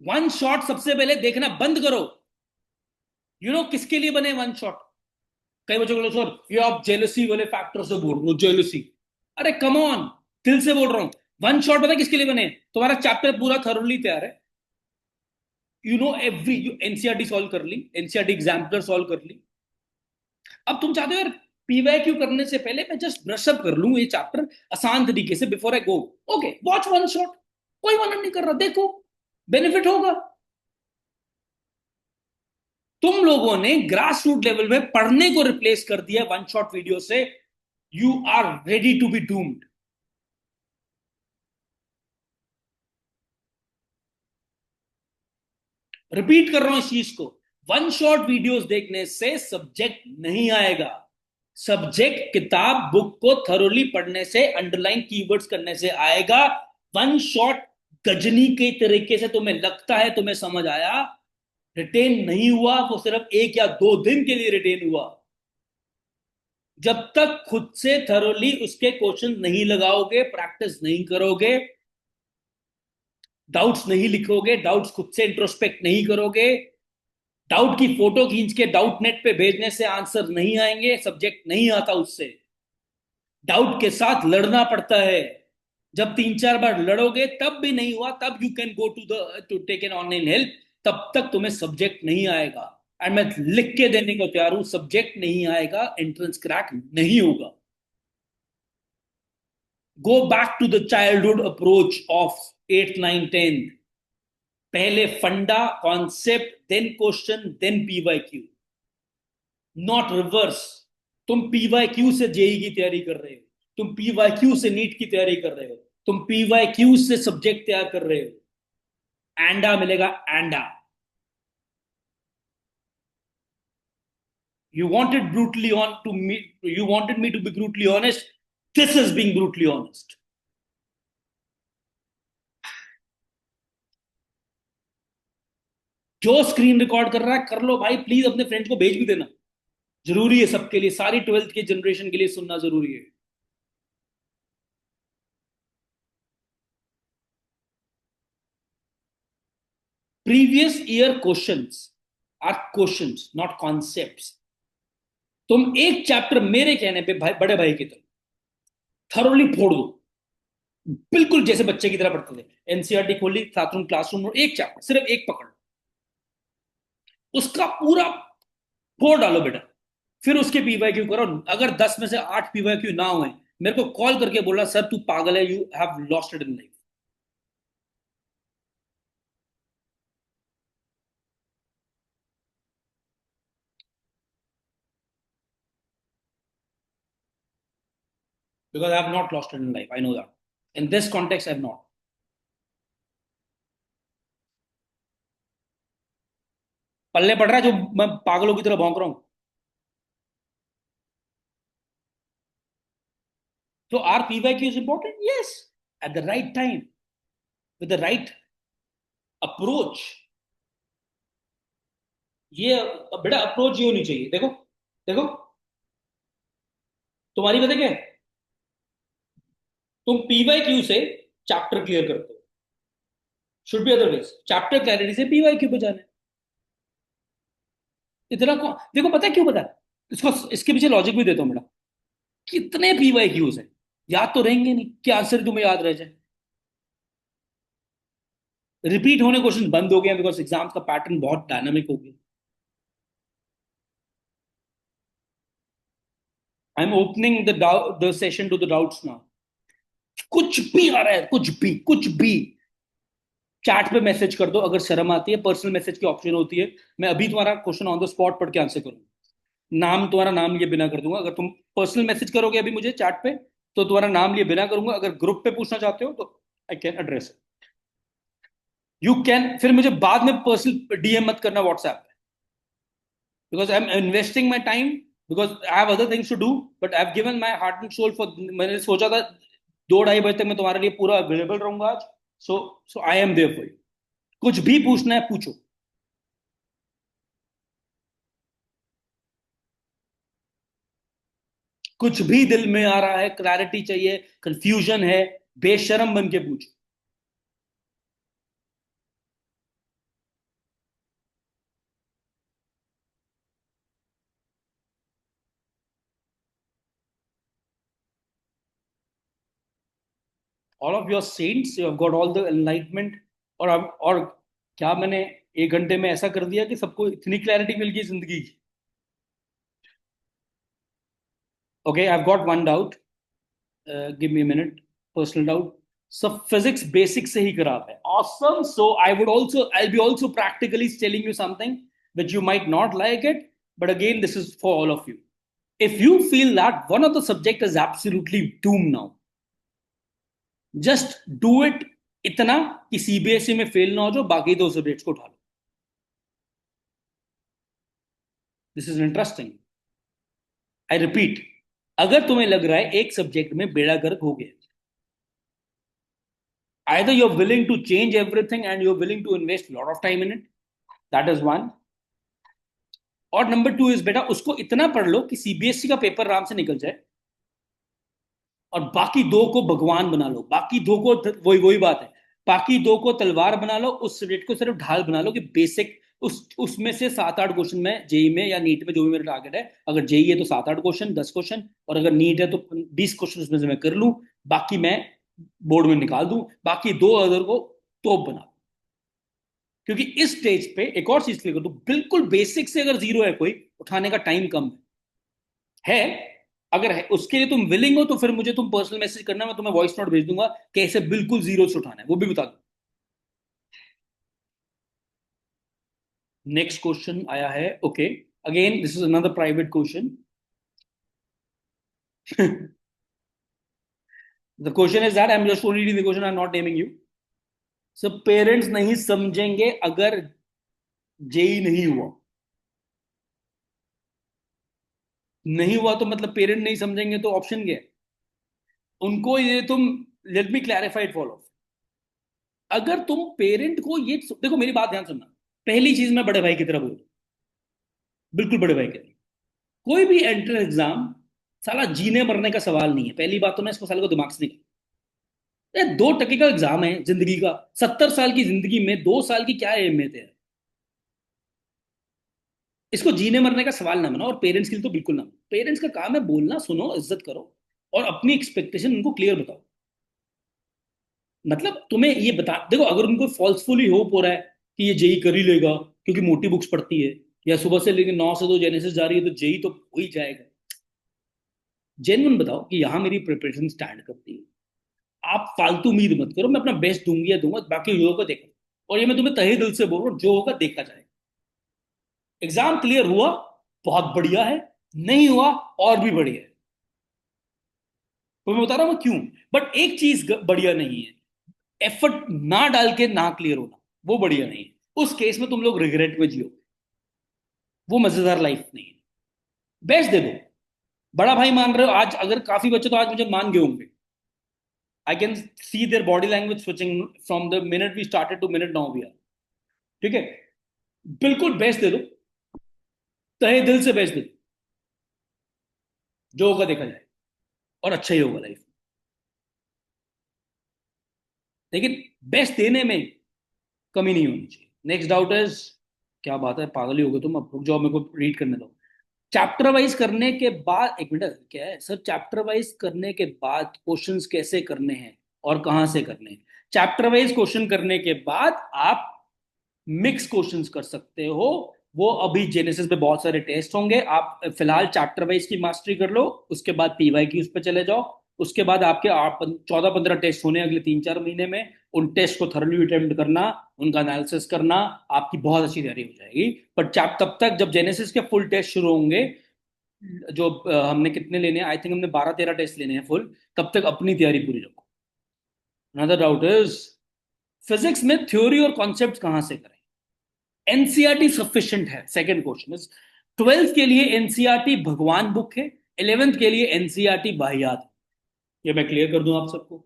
[SPEAKER 1] वन शॉट सबसे पहले देखना बंद करो। किसके लिए बने वन शॉट? कई बच्चों को सर ये आप जेलसी वाले फैक्टर से बोल रहे हो, जेलसी। अरे कम ऑन, दिल से बोल रहा हूं। वन शॉट पता है किसके लिए बने? तुम्हारा चैप्टर पूरा थरोली तैयार है, एवरी एनसीईआरटी सॉल्व कर ली, एनसीईआरटी एग्जाम्पलर सॉल्व कर ली। अब तुम चाहते हो यार पीवाईक्यू करने से पहले मैं जस्ट ब्रश अप कर लूं ये चैप्टर आसान तरीके से before I go. Okay, watch one shot, कोई मना नहीं कर रहा, देखो बेनिफिट होगा। तुम लोगों ने ग्रास रूट लेवल में पढ़ने को रिप्लेस कर दिया वन शॉट वीडियो से। You are ready to be doomed. Repeat कर रहा हूं इस चीज को, वन शॉट वीडियोस देखने से सब्जेक्ट नहीं आएगा। सब्जेक्ट किताब बुक को थरोली पढ़ने से, अंडरलाइन कीवर्ड्स करने से आएगा। वन शॉट गजनी के तरीके से तुम्हें लगता है तुम्हें समझ आया, रिटेन नहीं हुआ, वो सिर्फ 1 या 2 दिन के लिए रिटेन हुआ। जब तक खुद से थरोली उसके क्वेश्चन नहीं लगाओगे, प्रैक्टिस नहीं करोगे, डाउट्स नहीं लिखोगे, डाउट्स खुद से इंट्रोस्पेक्ट नहीं करोगे, डाउट की फोटो खींच के डाउट नेट पे भेजने से आंसर नहीं आएंगे, सब्जेक्ट नहीं आता उससे। डाउट के साथ लड़ना पड़ता है। जब 3 4 बार लड़ोगे तब भी नहीं हुआ, तब you can go to take an online help, तब तक तुम्हें सब्जेक्ट नहीं आएगा। एंड मैं लिख के देने को तैयार हूं, सब्जेक्ट नहीं आएगा एंट्रेंस क्रैक नहीं होगा। Go back to the childhood approach of 8th 9th 10th। पहले फंडा concept then question then PYQ, not reverse. तुम पीवाईक्यू से जेई की तैयारी कर रहे हो, तुम पीवाईक्यू से नीट की तैयारी कर रहे हो, तुम पीवाईक्यू से सब्जेक्ट तैयार कर रहे हो। एंडा मिलेगा Enda. You wanted brutally on to me, you wanted me to be brutally honest. This is being brutally honest. जो स्क्रीन रिकॉर्ड कर रहा है कर लो भाई, प्लीज अपने फ्रेंड्स को भेज भी देना। जरूरी है सबके लिए, सारी 12th के जनरेशन के लिए सुनना जरूरी है। Previous year questions are questions not concepts. तुम एक चैप्टर मेरे कहने पे भाई, बड़े भाई की तरह थरोली फोड़ दो, बिल्कुल जैसे बच्चे की तरह पढ़ते थे। एनसीईआरटी खोली, क्लासरूम में एक चैप्टर, सिर्फ एक पकड़, उसका पूरा फोड़ डालो बेटा। फिर उसके पीवाईक्यू करो। अगर 10 में से 8 पीवाईक्यू ना हुए, मेरे को कॉल करके बोला सर तू पागल है, you have lost it in life. Because I have not lost it in life, I know that. In this context, I have not. पल्ले पड़ रहा है जो मैं पागलों की तरह भौंक रहा हूं। So our PYQ is important, yes, at the right time, with the right approach। ये बेटा अप्रोच ये होनी चाहिए। देखो देखो, तुम्हारी पता क्या है, तुम पीवाईक्यू से चैप्टर क्लियर करते हो, should be otherwise chapter clarity से पीवाईक्यू पे जाना है। इतना देखो, पता है क्यों? पता है इसको, इसके पीछे लॉजिक भी देता हूं बेटा। कितने पीवाईक्यूज हैं, याद तो रहेंगे नहीं, क्या आंसर तुम्हें याद रह जाए। रिपीट होने क्वेश्चन बंद हो गए बिकॉज एग्जाम का पैटर्न बहुत डायनामिक हो गया। I am opening the session to the doubts now. कुछ भी आ रहा है, कुछ भी कुछ भी, चैट पे मैसेज कर दो। अगर शर्म आती है, पर्सनल मैसेज की ऑप्शन होती है, मैं अभी तुम्हारा क्वेश्चन ऑन द स्पॉट पढ़ के आंसर करूंगा। नाम, तुम्हारा नाम लिए बिना कर दूंगा। अगर तुम पर्सनल मैसेज करोगे अभी मुझे चैट पे, तो तुम्हारा नाम लिए बिना करूंगा। अगर ग्रुप पे पूछना चाहते हो तो I can address it, you can. फिर मुझे बाद में पर्सनल डीएम मत करना व्हाट्सएप पे, because I am investing my time, because I have other things to do, but I have given my heart and soul for. मैंने सोचा था 2-2:30 बजे तक मैं तुम्हारे लिए पूरा अवेलेबल रहूंगा आज। So I am there for you. कुछ भी पूछना है पूछो। कुछ भी दिल में आ रहा है, क्लैरिटी चाहिए, कंफ्यूजन है, बेशरम बन के पूछो। All of your saints, you have got all the enlightenment. और क्या मैंने 1 घंटे में ऐसा कर दिया कि सबको इतनी क्लैरिटी मिल गई जिंदगी की? Okay, I have got one doubt, give me a minute. Personal doubt, सब फिजिक्स बेसिक से ही खराब है। Awesome. So I be also practically telling you something which you might not like it, but again this is for all of you. If you feel that one of the subject is absolutely doomed now, just do it इतना कि CBSE में fail ना हो जाओ, बाकी 2 subjects को उठा लो। This is interesting. I repeat, अगर तुम्हें लग रहा है एक सब्जेक्ट में बेड़ा गर्क हो गया, either you're willing to change everything and you're willing to invest a lot of time in it, that is one। और नंबर 2 इज बेटा उसको इतना पढ़ लो कि सीबीएसई का पेपर आराम से निकल जाए, और बाकी 2 को भगवान बना लो। बाकी 2 को, वही वही बात है, बाकी 2 को तलवार बना लो, उस सब्जेक्ट को सिर्फ ढाल बना लो कि बेसिक उसमें से 7-8 क्वेश्चन में जेई में या नीट में, जो भी मेरा टारगेट है। अगर जेई है तो 7-8 क्वेश्चन, 10 क्वेश्चन, और अगर नीट है तो 20 क्वेश्चन उसमें से मैं कर लूं, बाकी मैं बोर्ड में निकाल दूं, बाकी 2 अदर को तोप बना। क्योंकि इस स्टेज पे एक और चीज क्लियर कर दूं, बिल्कुल बेसिक से अगर जीरो है कोई, उठाने का टाइम कम है, अगर है उसके लिए तुम विलिंग हो तो फिर मुझे तुम पर्सनल मैसेज करना, मैं तुम्हें वॉइस नोट भेज दूंगा कैसे बिल्कुल जीरो से उठाना है, वो भी बता दूं। नेक्स्ट क्वेश्चन आया है, okay, again this is another private question. The question is that I am just reading the question, I am not naming you. सब पेरेंट्स नहीं समझेंगे अगर जेई नहीं हुआ। नहीं हुआ तो मतलब पेरेंट नहीं समझेंगे तो ऑप्शन क्या है उनको, ये तुम, लेट मी क्लैरिफाइड फॉलो। अगर तुम पेरेंट को ये देखो, मेरी बात ध्यान सुनना, पहली चीज मैं बड़े भाई की तरह बोल, बिल्कुल बड़े भाई की तरह, कोई भी एंट्रेंस एग्जाम साला जीने मरने का सवाल नहीं है, पहली बात तो मैं इसको साल को दिमाग से निकाल, ये 2 टके का एग्जाम है जिंदगी का, 70 साल की जिंदगी में 2 साल की क्या अहमियत है, इसको जीने मरने का सवाल ना बनाओ, और पेरेंट्स के लिए तो बिल्कुल ना। पेरेंट्स का काम है बोलना, सुनो, इज्जत करो, और अपनी एक्सपेक्टेशन उनको क्लियर बताओ। मतलब तुम्हें ये बता देखो, अगर उनको फॉल्सफुली होप हो रहा है कि ये जेई कर ही लेगा क्योंकि मोटी बुक्स पढ़ती है, या सुबह से लेकर 9 से 2 जेनेसिस जा रही है तो जेई तो हो ही जाएगा, जेन्युइन बताओ कि यहाँ मेरी प्रिपरेशन स्टैंड करती है। आप फालतू उम्मीद मत करो, मैं अपना बेस्ट दूंगी या दूंगा, बाकी लोगों को देखो, और ये मैं तुम्हें तहे दिल से बोल रहा हूँ, जो होगा देखा जाएगा। एग्जाम क्लियर हुआ, बहुत बढ़िया है, नहीं हुआ, और भी बढ़िया है, तो मैं बता रहा हूँ क्यों। बट एक चीज बढ़िया नहीं है, एफर्ट ना डाल के ना क्लियर होना, वो बढ़िया नहीं है, उस केस में तुम लोग रिग्रेट में जियो, वो मजेदार लाइफ नहीं है। बेस्ट दे दो, बड़ा भाई मान रहे हो, आज अगर काफी बच्चे तो आज मुझे मान गए होंगे, I can see their body language switching from the minute we started to minute now we are, ठीक है, बिल्कुल बेस्ट दे दो, तहे दिल से बेस्ट दे दो, जो होगा देखा जाए, और अच्छा ही होगा लाइफ, लेकिन बेस्ट देने में कमी नहीं होनी चाहिए। नेक्स्ट डाउट इज, क्या बात है, पागल ही हो गए तुम, अब रुक जाओ, मेरे को रीड करने दो। चैप्टर वाइज करने के बाद, एक मिनट, क्या है सर, चैप्टर वाइज करने के बाद क्वेश्चंस कैसे करने हैं और कहां से करने हैं? चैप्टर वाइज क्वेश्चन करने के बाद आप मिक्स क्वेश्चंस कर सकते हो, वो अभी जेनेसिस पे बहुत सारे टेस्ट होंगे, आप फिलहाल चैप्टर वाइज की मास्टरी कर लो, उसके बाद पीवाई की उस पर चले जाओ, उसके बाद आपके 14-15 टेस्ट होने अगले 3-4 महीने में, उन टेस्ट को थर्ली अटेम्प्ट करना, उनका एनालिसिस करना, आपकी बहुत अच्छी तैयारी हो जाएगी। पर तब तक जब जेनेसिस के फुल टेस्ट शुरू होंगे, जो हमने कितने लेने हैं, आई थिंक हमने 12-13 टेस्ट लेने हैं फुल, तब तक अपनी तैयारी पूरी रखो। अनदर डाउट इज, फिजिक्स में थ्योरी और कॉन्सेप्ट कहां से करें? एनसीईआरटी सफिशिएंट है, सेकंड क्वेश्चन इज, 12th के लिए एनसीईआरटी भगवान बुक है, 11th के लिए एनसीईआरटी बाहियात है, ये मैं क्लियर कर दूं आप सबको।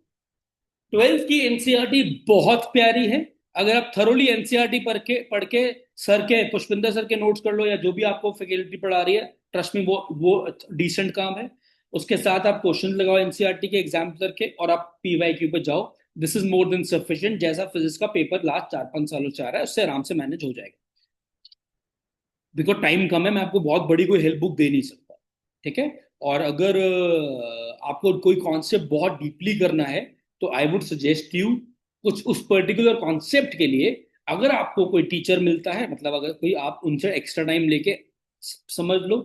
[SPEAKER 1] 12th की एनसीईआरटी बहुत प्यारी है, अगर आप थरोली एनसीईआरटी पढ़ के सर के, पुष्पिंदर सर के नोट्स कर लो, या जो भी आपको फैकल्टी पढ़ा रही है, ट्रस्ट में वो डिसेंट काम है। उसके साथ आप क्वेश्चन लगाओ एनसीईआरटी के एग्जाम करके, और आप पीवाईक्यू पे जाओ, this is more than sufficient, जैसा फिजिक्स का पेपर लास्ट 4-5 सालों से आ रहा है उससे आराम से मैनेज हो जाएगा। बिकॉज टाइम कम है, मैं आपको बहुत बड़ी कोई हेल्प बुक दे नहीं सकता, ठीक है। और अगर आपको कोई कॉन्सेप्ट बहुत डीपली करना है, तो आई वुड सजेस्ट यू, कुछ उस पर्टिकुलर कॉन्सेप्ट के लिए अगर आपको कोई टीचर मिलता है, मतलब अगर कोई आप उनसे एक्स्ट्रा टाइम लेके समझ लो,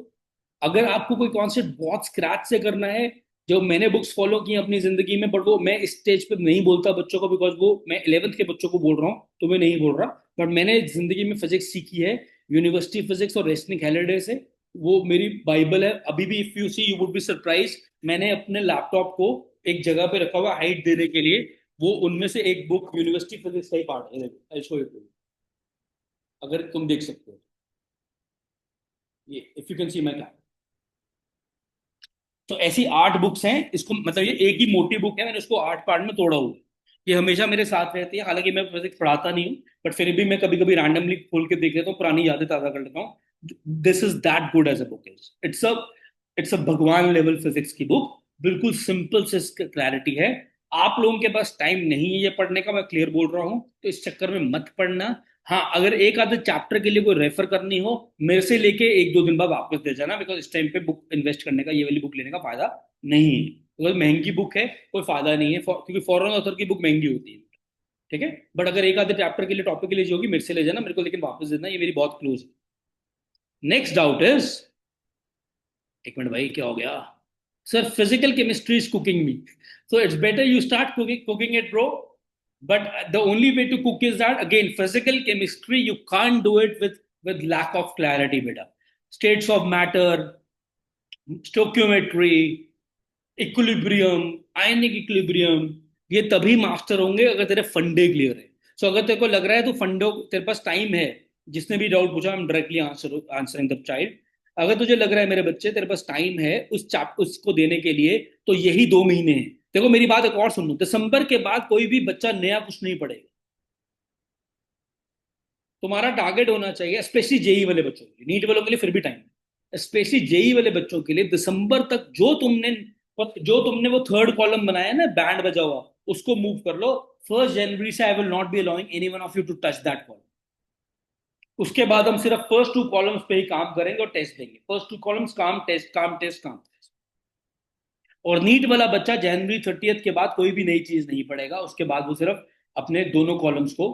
[SPEAKER 1] अगर आपको कोई कॉन्सेप्ट बहुत स्क्रैच से करना है, जो मैंने बुक्स फॉलो की अपनी जिंदगी में, बट वो मैं इस स्टेज पे नहीं बोलता बच्चों को, बिकॉज वो मैं 11th के बच्चों को बोल रहा हूँ तो मैं नहीं बोल रहा, बट मैंने जिंदगी में फिजिक्स सीखी है, यूनिवर्सिटी फिजिक्स और रेस्निक हैलिडे से, वो मेरी बाइबल है अभी भी। If you see you would be surprise, मैंने अपने लैपटॉप को एक जगह पे रखा हुआ हाइट देने के लिए, वो उनमें से एक बुक यूनिवर्सिटी फिजिक्स का ही पार्ट है, आई शो यू, अगर तुम देख सकते हो, ये इफ यू कैन सी माई, तो ऐसी 8 बुक्स हैं, इसको मतलब ये एक ही मोटी बुक है, मैंने उसको 8 पार्ट में तोड़ा हुआ है, ये हमेशा मेरे साथ रहती है, हालांकि मैं फिजिक्स पढ़ाता नहीं हूँ, बट फिर भी मैं कभी कभी रैंडमली खोल के देख लेता हूँ, पुरानी यादें ताजा कर लेता हूँ। This is that good as a book, it's a भगवान लेवल फिजिक्स की बुक, बिल्कुल सिंपल से क्लैरिटी है। आप लोगों के पास टाइम नहीं है ये पढ़ने का, मैं क्लियर बोल रहा हूँ, तो इस चक्कर में मत पढ़ना। हाँ, अगर एक आधे चैप्टर के लिए कोई रेफर करनी हो, मेरे से लेके 1-2 दिन बाद वापस दे जाना, बिकॉज इस टाइम पे बुक इन्वेस्ट करने का, ये वाली बुक लेने का फायदा नहीं है, बिकॉज महंगी बुक है, कोई फायदा नहीं है, क्योंकि फॉरेन ऑथर की बुक महंगी होती है। ठीक है, बट अगर एक आधे चैप्टर के लिए टॉपिक के लिए जो होगी मेरे से ले जाना मेरे को, लेकिन वापस देना, ये मेरी बहुत क्लोज है। नेक्स्ट डाउट इज, एक मिनट भाई क्या हो गया, sir physical chemistry is cooking me, so it's better you start cooking it bro, but the only way to cook is that again physical chemistry you can't do it with lack of clarity beta, states of matter, stoichiometry, equilibrium, ionic equilibrium, ये तभी master होंगे अगर तेरे फंडे clear है। सो अगर तेरे को लग रहा है तो फंडो तेरे पास टाइम है, जिसने भी डाउट पूछा I am directly answering the child, अगर तुझे लग रहा है मेरे बच्चे तेरे पास टाइम है उसको देने के लिए, तो यही 2 महीने हैं। देखो मेरी बात एक और सुन लो, दिसंबर के बाद कोई भी बच्चा नया कुछ नहीं पढ़ेगा, तुम्हारा टारगेट होना चाहिए, स्पेशली जेई वाले बच्चों के लिए, नीट वालों के लिए फिर भी टाइम है, स्पेशली जेई वाले बच्चों के लिए दिसंबर तक जो तुमने वो थर्ड कॉलम बनाया ना बैंड बजा हुआ, उसको मूव कर लो। 1 जनवरी से I will not be allowing any one of you to touch that column. उसके बाद हम सिर्फ फर्स्ट 2 कॉलम्स पे ही काम करेंगे और टेस्ट देंगे, फर्स्ट 2 कॉलम्स काम टेस्ट काम टेस्ट काम टेस्ट। और नीट वाला बच्चा जनवरी 30 के बाद कोई भी नई चीज नहीं पढ़ेगा, उसके बाद वो सिर्फ अपने दोनों कॉलम्स को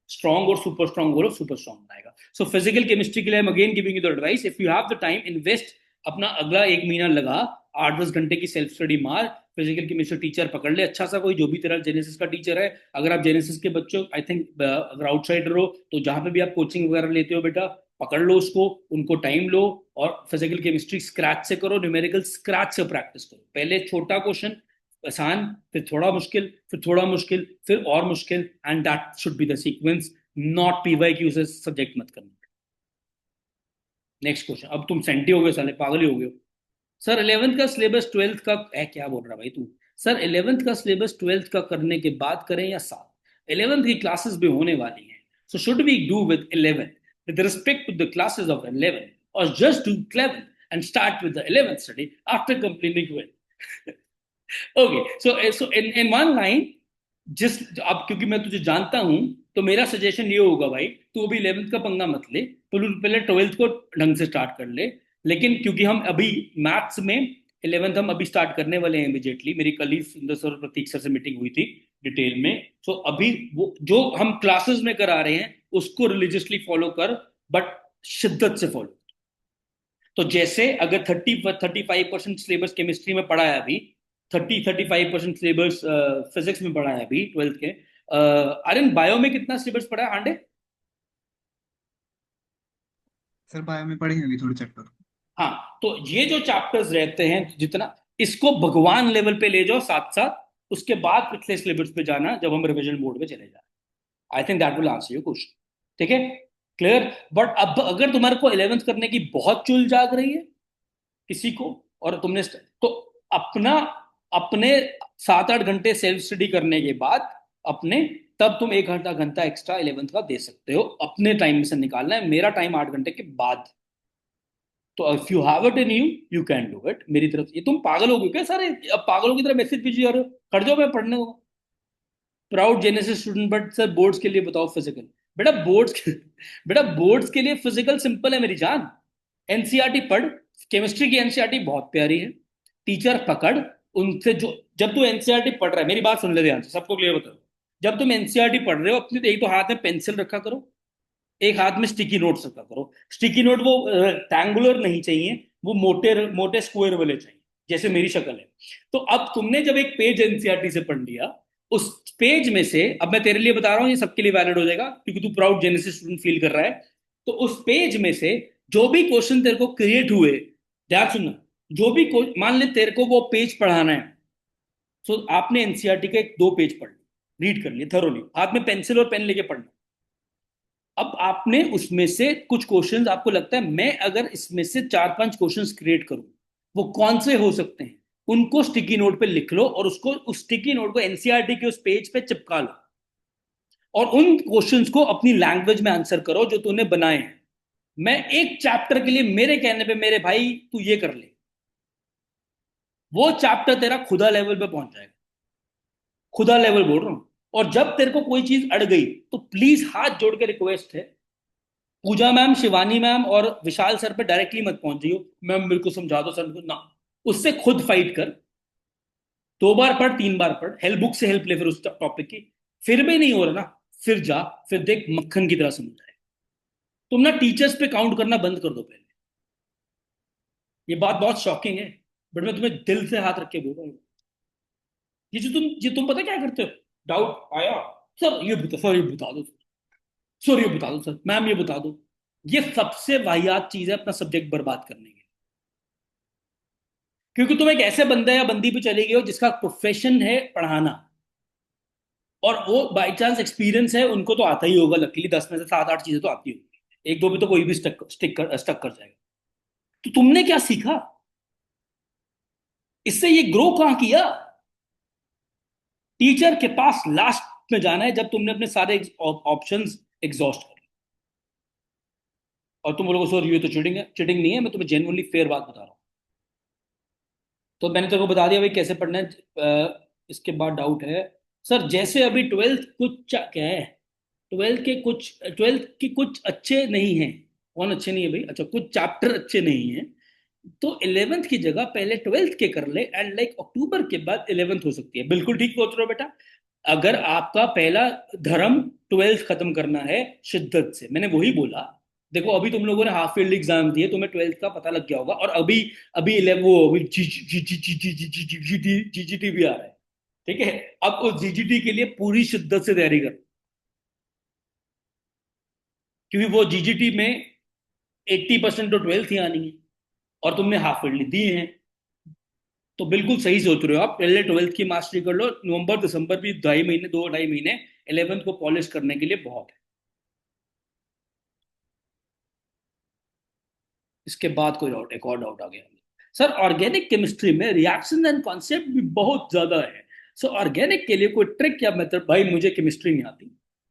[SPEAKER 1] स्ट्रॉन्ग और सुपर स्ट्रॉन्ग और सुपर स्ट्रॉन्ग बनाएगा। सो फिजिकल केमिस्ट्री के लिए I am again giving you the advice, if you have the time invest, अपना अगला 1 महीना लगा, 8-10 घंटे की सेल्फ स्टडी मार, फिजिकल केमिस्ट्री टीचर पकड़ ले अच्छा सा कोई, जो भी तेरा जेनेसिस का टीचर है। अगर आप जेनेसिस के बच्चों आई थिंक अगर आउटसाइडर हो तो जहां पे भी आप कोचिंग वगैरह लेते हो बेटा, पकड़ लो उसको, उनको टाइम लो और फिजिकल केमिस्ट्री स्क्रैच से करो, न्यूमेरिकल स्क्रैच से प्रैक्टिस करो। पहले छोटा क्वेश्चन आसान, फिर थोड़ा मुश्किल, फिर थोड़ा मुश्किल, फिर और मुश्किल, and that should be the sequence, not PYQ से सब्जेक्ट मत करना। नेक्स्ट क्वेश्चन, अब तुम सेंटी हो गए साले, पागल ही हो गए हो। सर 11th का सिलेबस 12th का क्या बोल रहा भाई तू, सर 11th का सिलेबस 12th का करने के बाद करें या साथ, 11th की क्लासेस भी होने वाली हैं, so should we do with 11th with respect to the classes of 11 or just do 11 and start with the 11th study after completing 12? Okay, so in one line, जिस अब क्योंकि मैं तुझे जानता हूं तो मेरा सजेशन ये होगा भाई, तू अभी 11th का पंगा मत ले, पहले 12th को ढंग से स्टार्ट कर ले। लेकिन क्योंकि हम अभी मैथ्स में 11th हम अभी स्टार्ट करने वाले हैं इमीडिएटली, मेरी कल ही सुंदर सर और प्रतीक सर से मीटिंग हुई थी डिटेल में, सो अभी वो जो हम क्लासेस में करा रहे हैं उसको रिलीजियसली फॉलो कर, बट शिद्दत से फॉलो। तो जैसे अगर 35% सिलेबस केमिस्ट्री में पढ़ा है अभी, 35% सिलेबस फिजिक्स में पढ़ा है अभी 12th के, आर्यन बायो में कितना सिलेबस पढ़ा है हांडे?
[SPEAKER 3] सर बायो में पढ़े हैं अभी थोड़े चैप्टर।
[SPEAKER 1] हाँ, तो ये जो चैप्टर्स रहते हैं जितना, इसको भगवान लेवल पे ले जाओ साथ साथ, उसके बाद पिछले सिलेबस पे जाना जब हम रिवीजन मोड पे चले जाए। I think that will answer your question. ठीक है, क्लियर। बट अब अगर तुम्हारे को 11th करने की बहुत चुल जाग रही है किसी को, और तुमने तो अपना अपने 7-8 घंटे सेल्फ स्टडी करने के बाद अपने, तब तुम 1 घंटा एक्स्ट्रा 11th का दे सकते हो, अपने टाइम में से निकालना है। मेरा टाइम 8 घंटे के बाद। तो if you have it in you, you can do it. मेरी तरफ से, ये तुम पागल हो गए क्या सारे, अब पागलों की तरह मैसेज भेजी जा रहे हो, खड़ जाओ मैं पढ़ने को। Proud genesis student, but sir boards के लिए बताओ फिजिकल। बेटा बोर्ड्स के लिए फिजिकल सिंपल है मेरी जान, एनसीईआरटी पढ़, केमिस्ट्री की एनसीईआरटी बहुत प्यारी है, टीचर पकड़ उनसे, जो जब तू एनसीईआरटी पढ़ रहा है, मेरी बात सुन ले ध्यान से, सबको क्लियर बताओ, जब तुम एनसीईआरटी पढ़ रहे हो अपने एक तो हाथ में पेंसिल रखा करो, एक हाथ में स्टिकी नोट्स रखा करो। स्टिकी नोट वो रेक्टेंगुलर नहीं चाहिए, वो मोटे मोटे स्क्वायर वाले चाहिए, जैसे मेरी शक्ल है। तो अब तुमने जब एक पेज एनसीईआरटी से पढ़ लिया, उस पेज में से, अब मैं तेरे लिए बता रहा हूं, ये सबके लिए वैलिड हो जाएगा क्योंकि तू प्राउड जेनेसिस स्टूडेंट फील कर रहा है, तो उस पेज में से जो भी क्वेश्चन तेरे को क्रिएट हुए, ध्यान सुनना, जो भी मान ले तेरे को वो पेज पढ़ाना है, तो आपने एनसीईआरटी के 2 पेज पढ़ रीड कर लिए थरोली, हाथ में पेंसिल और पेन लेके पढ़ना। अब आपने उसमें से कुछ क्वेश्चंस, आपको लगता है मैं अगर इसमें से 4-5 क्वेश्चंस क्रिएट करूं, वो कौन से हो सकते हैं, उनको स्टिकी नोट पे लिख लो और उसको, उस स्टिकी नोट को एनसीईआरटी के उस पेज पे चिपका लो, और उन क्वेश्चंस को अपनी लैंग्वेज में आंसर करो जो तूने बनाए हैं। मैं एक चैप्टर के लिए मेरे कहने पे, मेरे भाई तू ये कर ले, वो चैप्टर तेरा खुदा लेवल पे पहुंच जाएगा, खुदा लेवल बोल रहा हूं। और जब तेरे को कोई चीज अड़ गई तो प्लीज हाथ जोड़ के रिक्वेस्ट है, पूजा मैम, शिवानी मैम और विशाल सर पे डायरेक्टली मत पहुंच जाइयो, मैम मेरे को समझा दो सर ना, उससे खुद फाइट कर, 2 बार पढ़, 3 बार पढ़, हेल्प बुक से हेल्प ले फिर उस टॉपिक की, फिर भी नहीं हो रहा ना, फिर जा, फिर देख मक्खन की तरह समझ आए। तुम ना टीचर्स पे काउंट करना बंद कर दो पहले। ये बात बहुत शॉकिंग है, बट मैं तुम्हें दिल से हाथ रख के बोल रहा हूँ। ये तुम पता क्या करते हो? डाउट आया, सर ये बता, सर ये बता दो, सर ये बता दो, सर मैम ये बता दो। ये सबसे वाहियात चीज है अपना सब्जेक्ट बर्बाद करने की। क्योंकि तुम एक ऐसे बंदे या बंदी पे चले गए हो जिसका प्रोफेशन है पढ़ाना, और वो बाई चांस एक्सपीरियंस है, उनको तो आता ही होगा, लकीली 10 में से 7 8 चीजें तो आती होगी, एक दो भी तो कोई भी स्टक कर जाएगा। तो तुमने क्या सीखा इससे? ये ग्रो कहाँ किया? टीचर के पास लास्ट में जाना है जब तुमने अपने सारे ऑप्शंस एग्जॉस्ट कर लिए। और तुम बोलोगे सर ये तो चीटिंग है। चीटिंग नहीं है, मैं तुम्हें जेन्युइनली फेयर बात बता रहा हूँ। तो मैंने तेरे को बता दिया भाई कैसे पढ़ना है। इसके बाद डाउट है, सर जैसे अभी ट्वेल्थ क्या है, ट्वेल्थ के कुछ अच्छे नहीं हैं। कौन अच्छे नहीं है भाई? अच्छा, कुछ चैप्टर अच्छे नहीं हैं, तो 11th की जगह पहले 12th के कर ले, एंड लाइक अक्टूबर के बाद 11th हो सकती है। बिल्कुल ठीक सोच रहे हो बेटा। अगर आपका पहला धर्म 12th खत्म करना है शिद्दत से, मैंने वही बोला। देखो अभी तुम लोगों ने हाफ ईयरली एग्जाम दिए, तुम्हें 12th का पता लग गया होगा, और अभी अभी 11 वो अभी जीजीटी भी आ रहा है। ठीक है, अब उस जीजीटी के लिए पूरी शिद्दत से तैयारी कर, क्योंकि वो जीजीटी में 80% तो 12th ही आनी है, और तुमने हाफ ईयरली दी है। तो बिल्कुल सही सोच रहे हो आप, पहले 12th की मास्टरी कर लो, नवंबर दिसंबर भी 2.5 महीने, 2 2.5 महीने 11th को पॉलिश करने के लिए बहुत है। इसके बाद कोई डाउट, एक और डाउट आ गया सर, ऑर्गेनिक केमिस्ट्री में रिएक्शन एंड कॉन्सेप्ट भी बहुत ज्यादा है। सो ऑर्गेनिक के लिए कोई ट्रिक या मेथड? भाई मुझे केमिस्ट्री नहीं आती,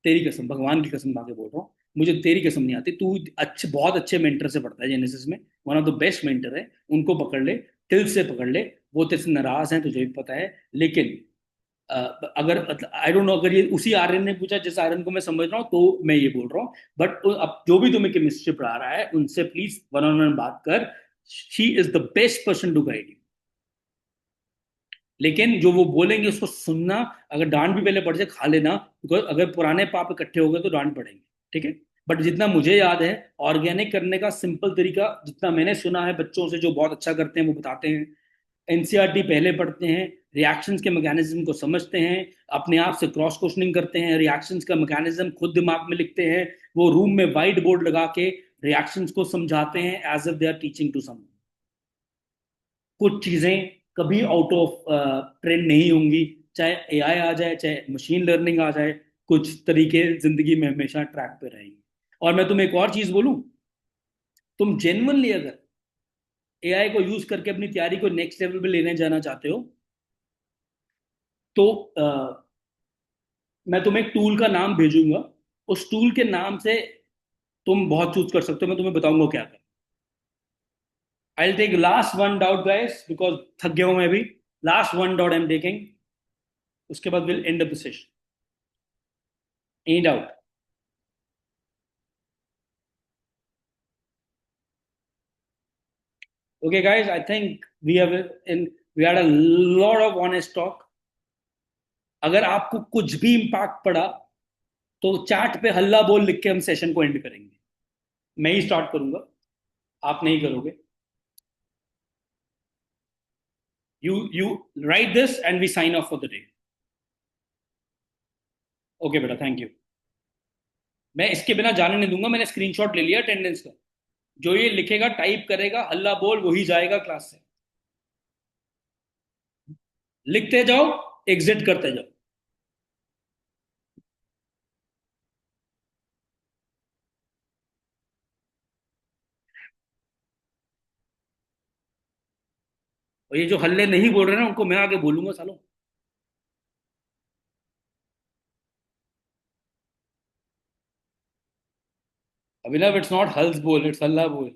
[SPEAKER 1] तेरी कसम, भगवान की कसम खा के बोल रहा हूँ, मुझे तेरी कसम नहीं आती। तू अच्छे, बहुत अच्छे मेंटर से पढ़ता है जेनेसिस में, one of the best mentor है, उनको पकड़ ले, टिल से पकड़ ले। वो तेरे से नाराज हैं, तुझे भी पता है। लेकिन अ, अगर आई डोंट नो, अगर ये उसी आर्यन ने पूछा जिस आर्यन को मैं समझ रहा हूँ, तो मैं ये बोल रहा हूँ। बट अब जो भी तुम्हें केमिस्ट्री पढ़ा रहा है उनसे प्लीज वन ऑन वन बात कर। She is the best person to guide you. लेकिन जो वो बोलेंगे उसको सुनना। अगर डांट भी पहले पड़ जाए खा लेना, बिकॉज अगर पुराने पाप इकट्ठे हो गए तो डांट पड़ेंगे। ठीक है, बट जितना मुझे याद है, ऑर्गेनिक करने का सिंपल तरीका, जितना मैंने सुना है बच्चों से जो बहुत अच्छा करते हैं वो बताते हैं, एनसीईआरटी पहले पढ़ते हैं, रिएक्शंस के मैकेनिज्म को समझते हैं, अपने आप से क्रॉस क्वेश्चनिंग करते हैं, रिएक्शंस का मैकेनिज्म खुद दिमाग में लिखते हैं, वो रूम में वाइट बोर्ड लगा के रिएक्शंस को समझाते हैं as if they are teaching to some. कुछ चीजें कभी आउट ऑफ ट्रेंड नहीं होंगी, चाहे एआई आ जाए, चाहे मशीन लर्निंग आ जाए, कुछ तरीके जिंदगी में हमेशा ट्रैक पे रहेंगे। और मैं तुम्हें एक और चीज बोलूं, तुम जेन्युइनली अगर एआई को यूज करके अपनी तैयारी को नेक्स्ट लेवल पे लेने जाना चाहते हो, तो मैं तुम्हें एक टूल का नाम भेजूंगा। उस टूल के नाम से तुम बहुत चूज कर सकते हो, मैं तुम्हें बताऊंगा क्या कर। I will take last one doubt guys, because थक गया हूं मैं भी। Last one doubt I am taking, उसके बाद will end up the session. Any doubt? Okay guys, I think we have in we had a lot of honest talk. अगर आपको कुछ भी इम्पैक्ट पड़ा तो चैट पे हल्ला बोल लिख के हम सेशन को एंड करेंगे। मैं ही स्टार्ट करूंगा, आप नहीं करोगे। You write this and we sign off for the day. Okay बेटा, थैंक यू। मैं इसके बिना जाने नहीं दूंगा, मैंने स्क्रीनशॉट ले लिया अटेंडेंस का। जो ये लिखेगा, टाइप करेगा, हल्ला बोल, वही जाएगा क्लास से। लिखते जाओ, एग्जिट करते जाओ। और ये जो हल्ले नहीं बोल रहे ना, उनको मैं आगे बोलूंगा सालों। अभिनव, इट्स नॉट हल्स बोल, इट्स हल्ला बोल।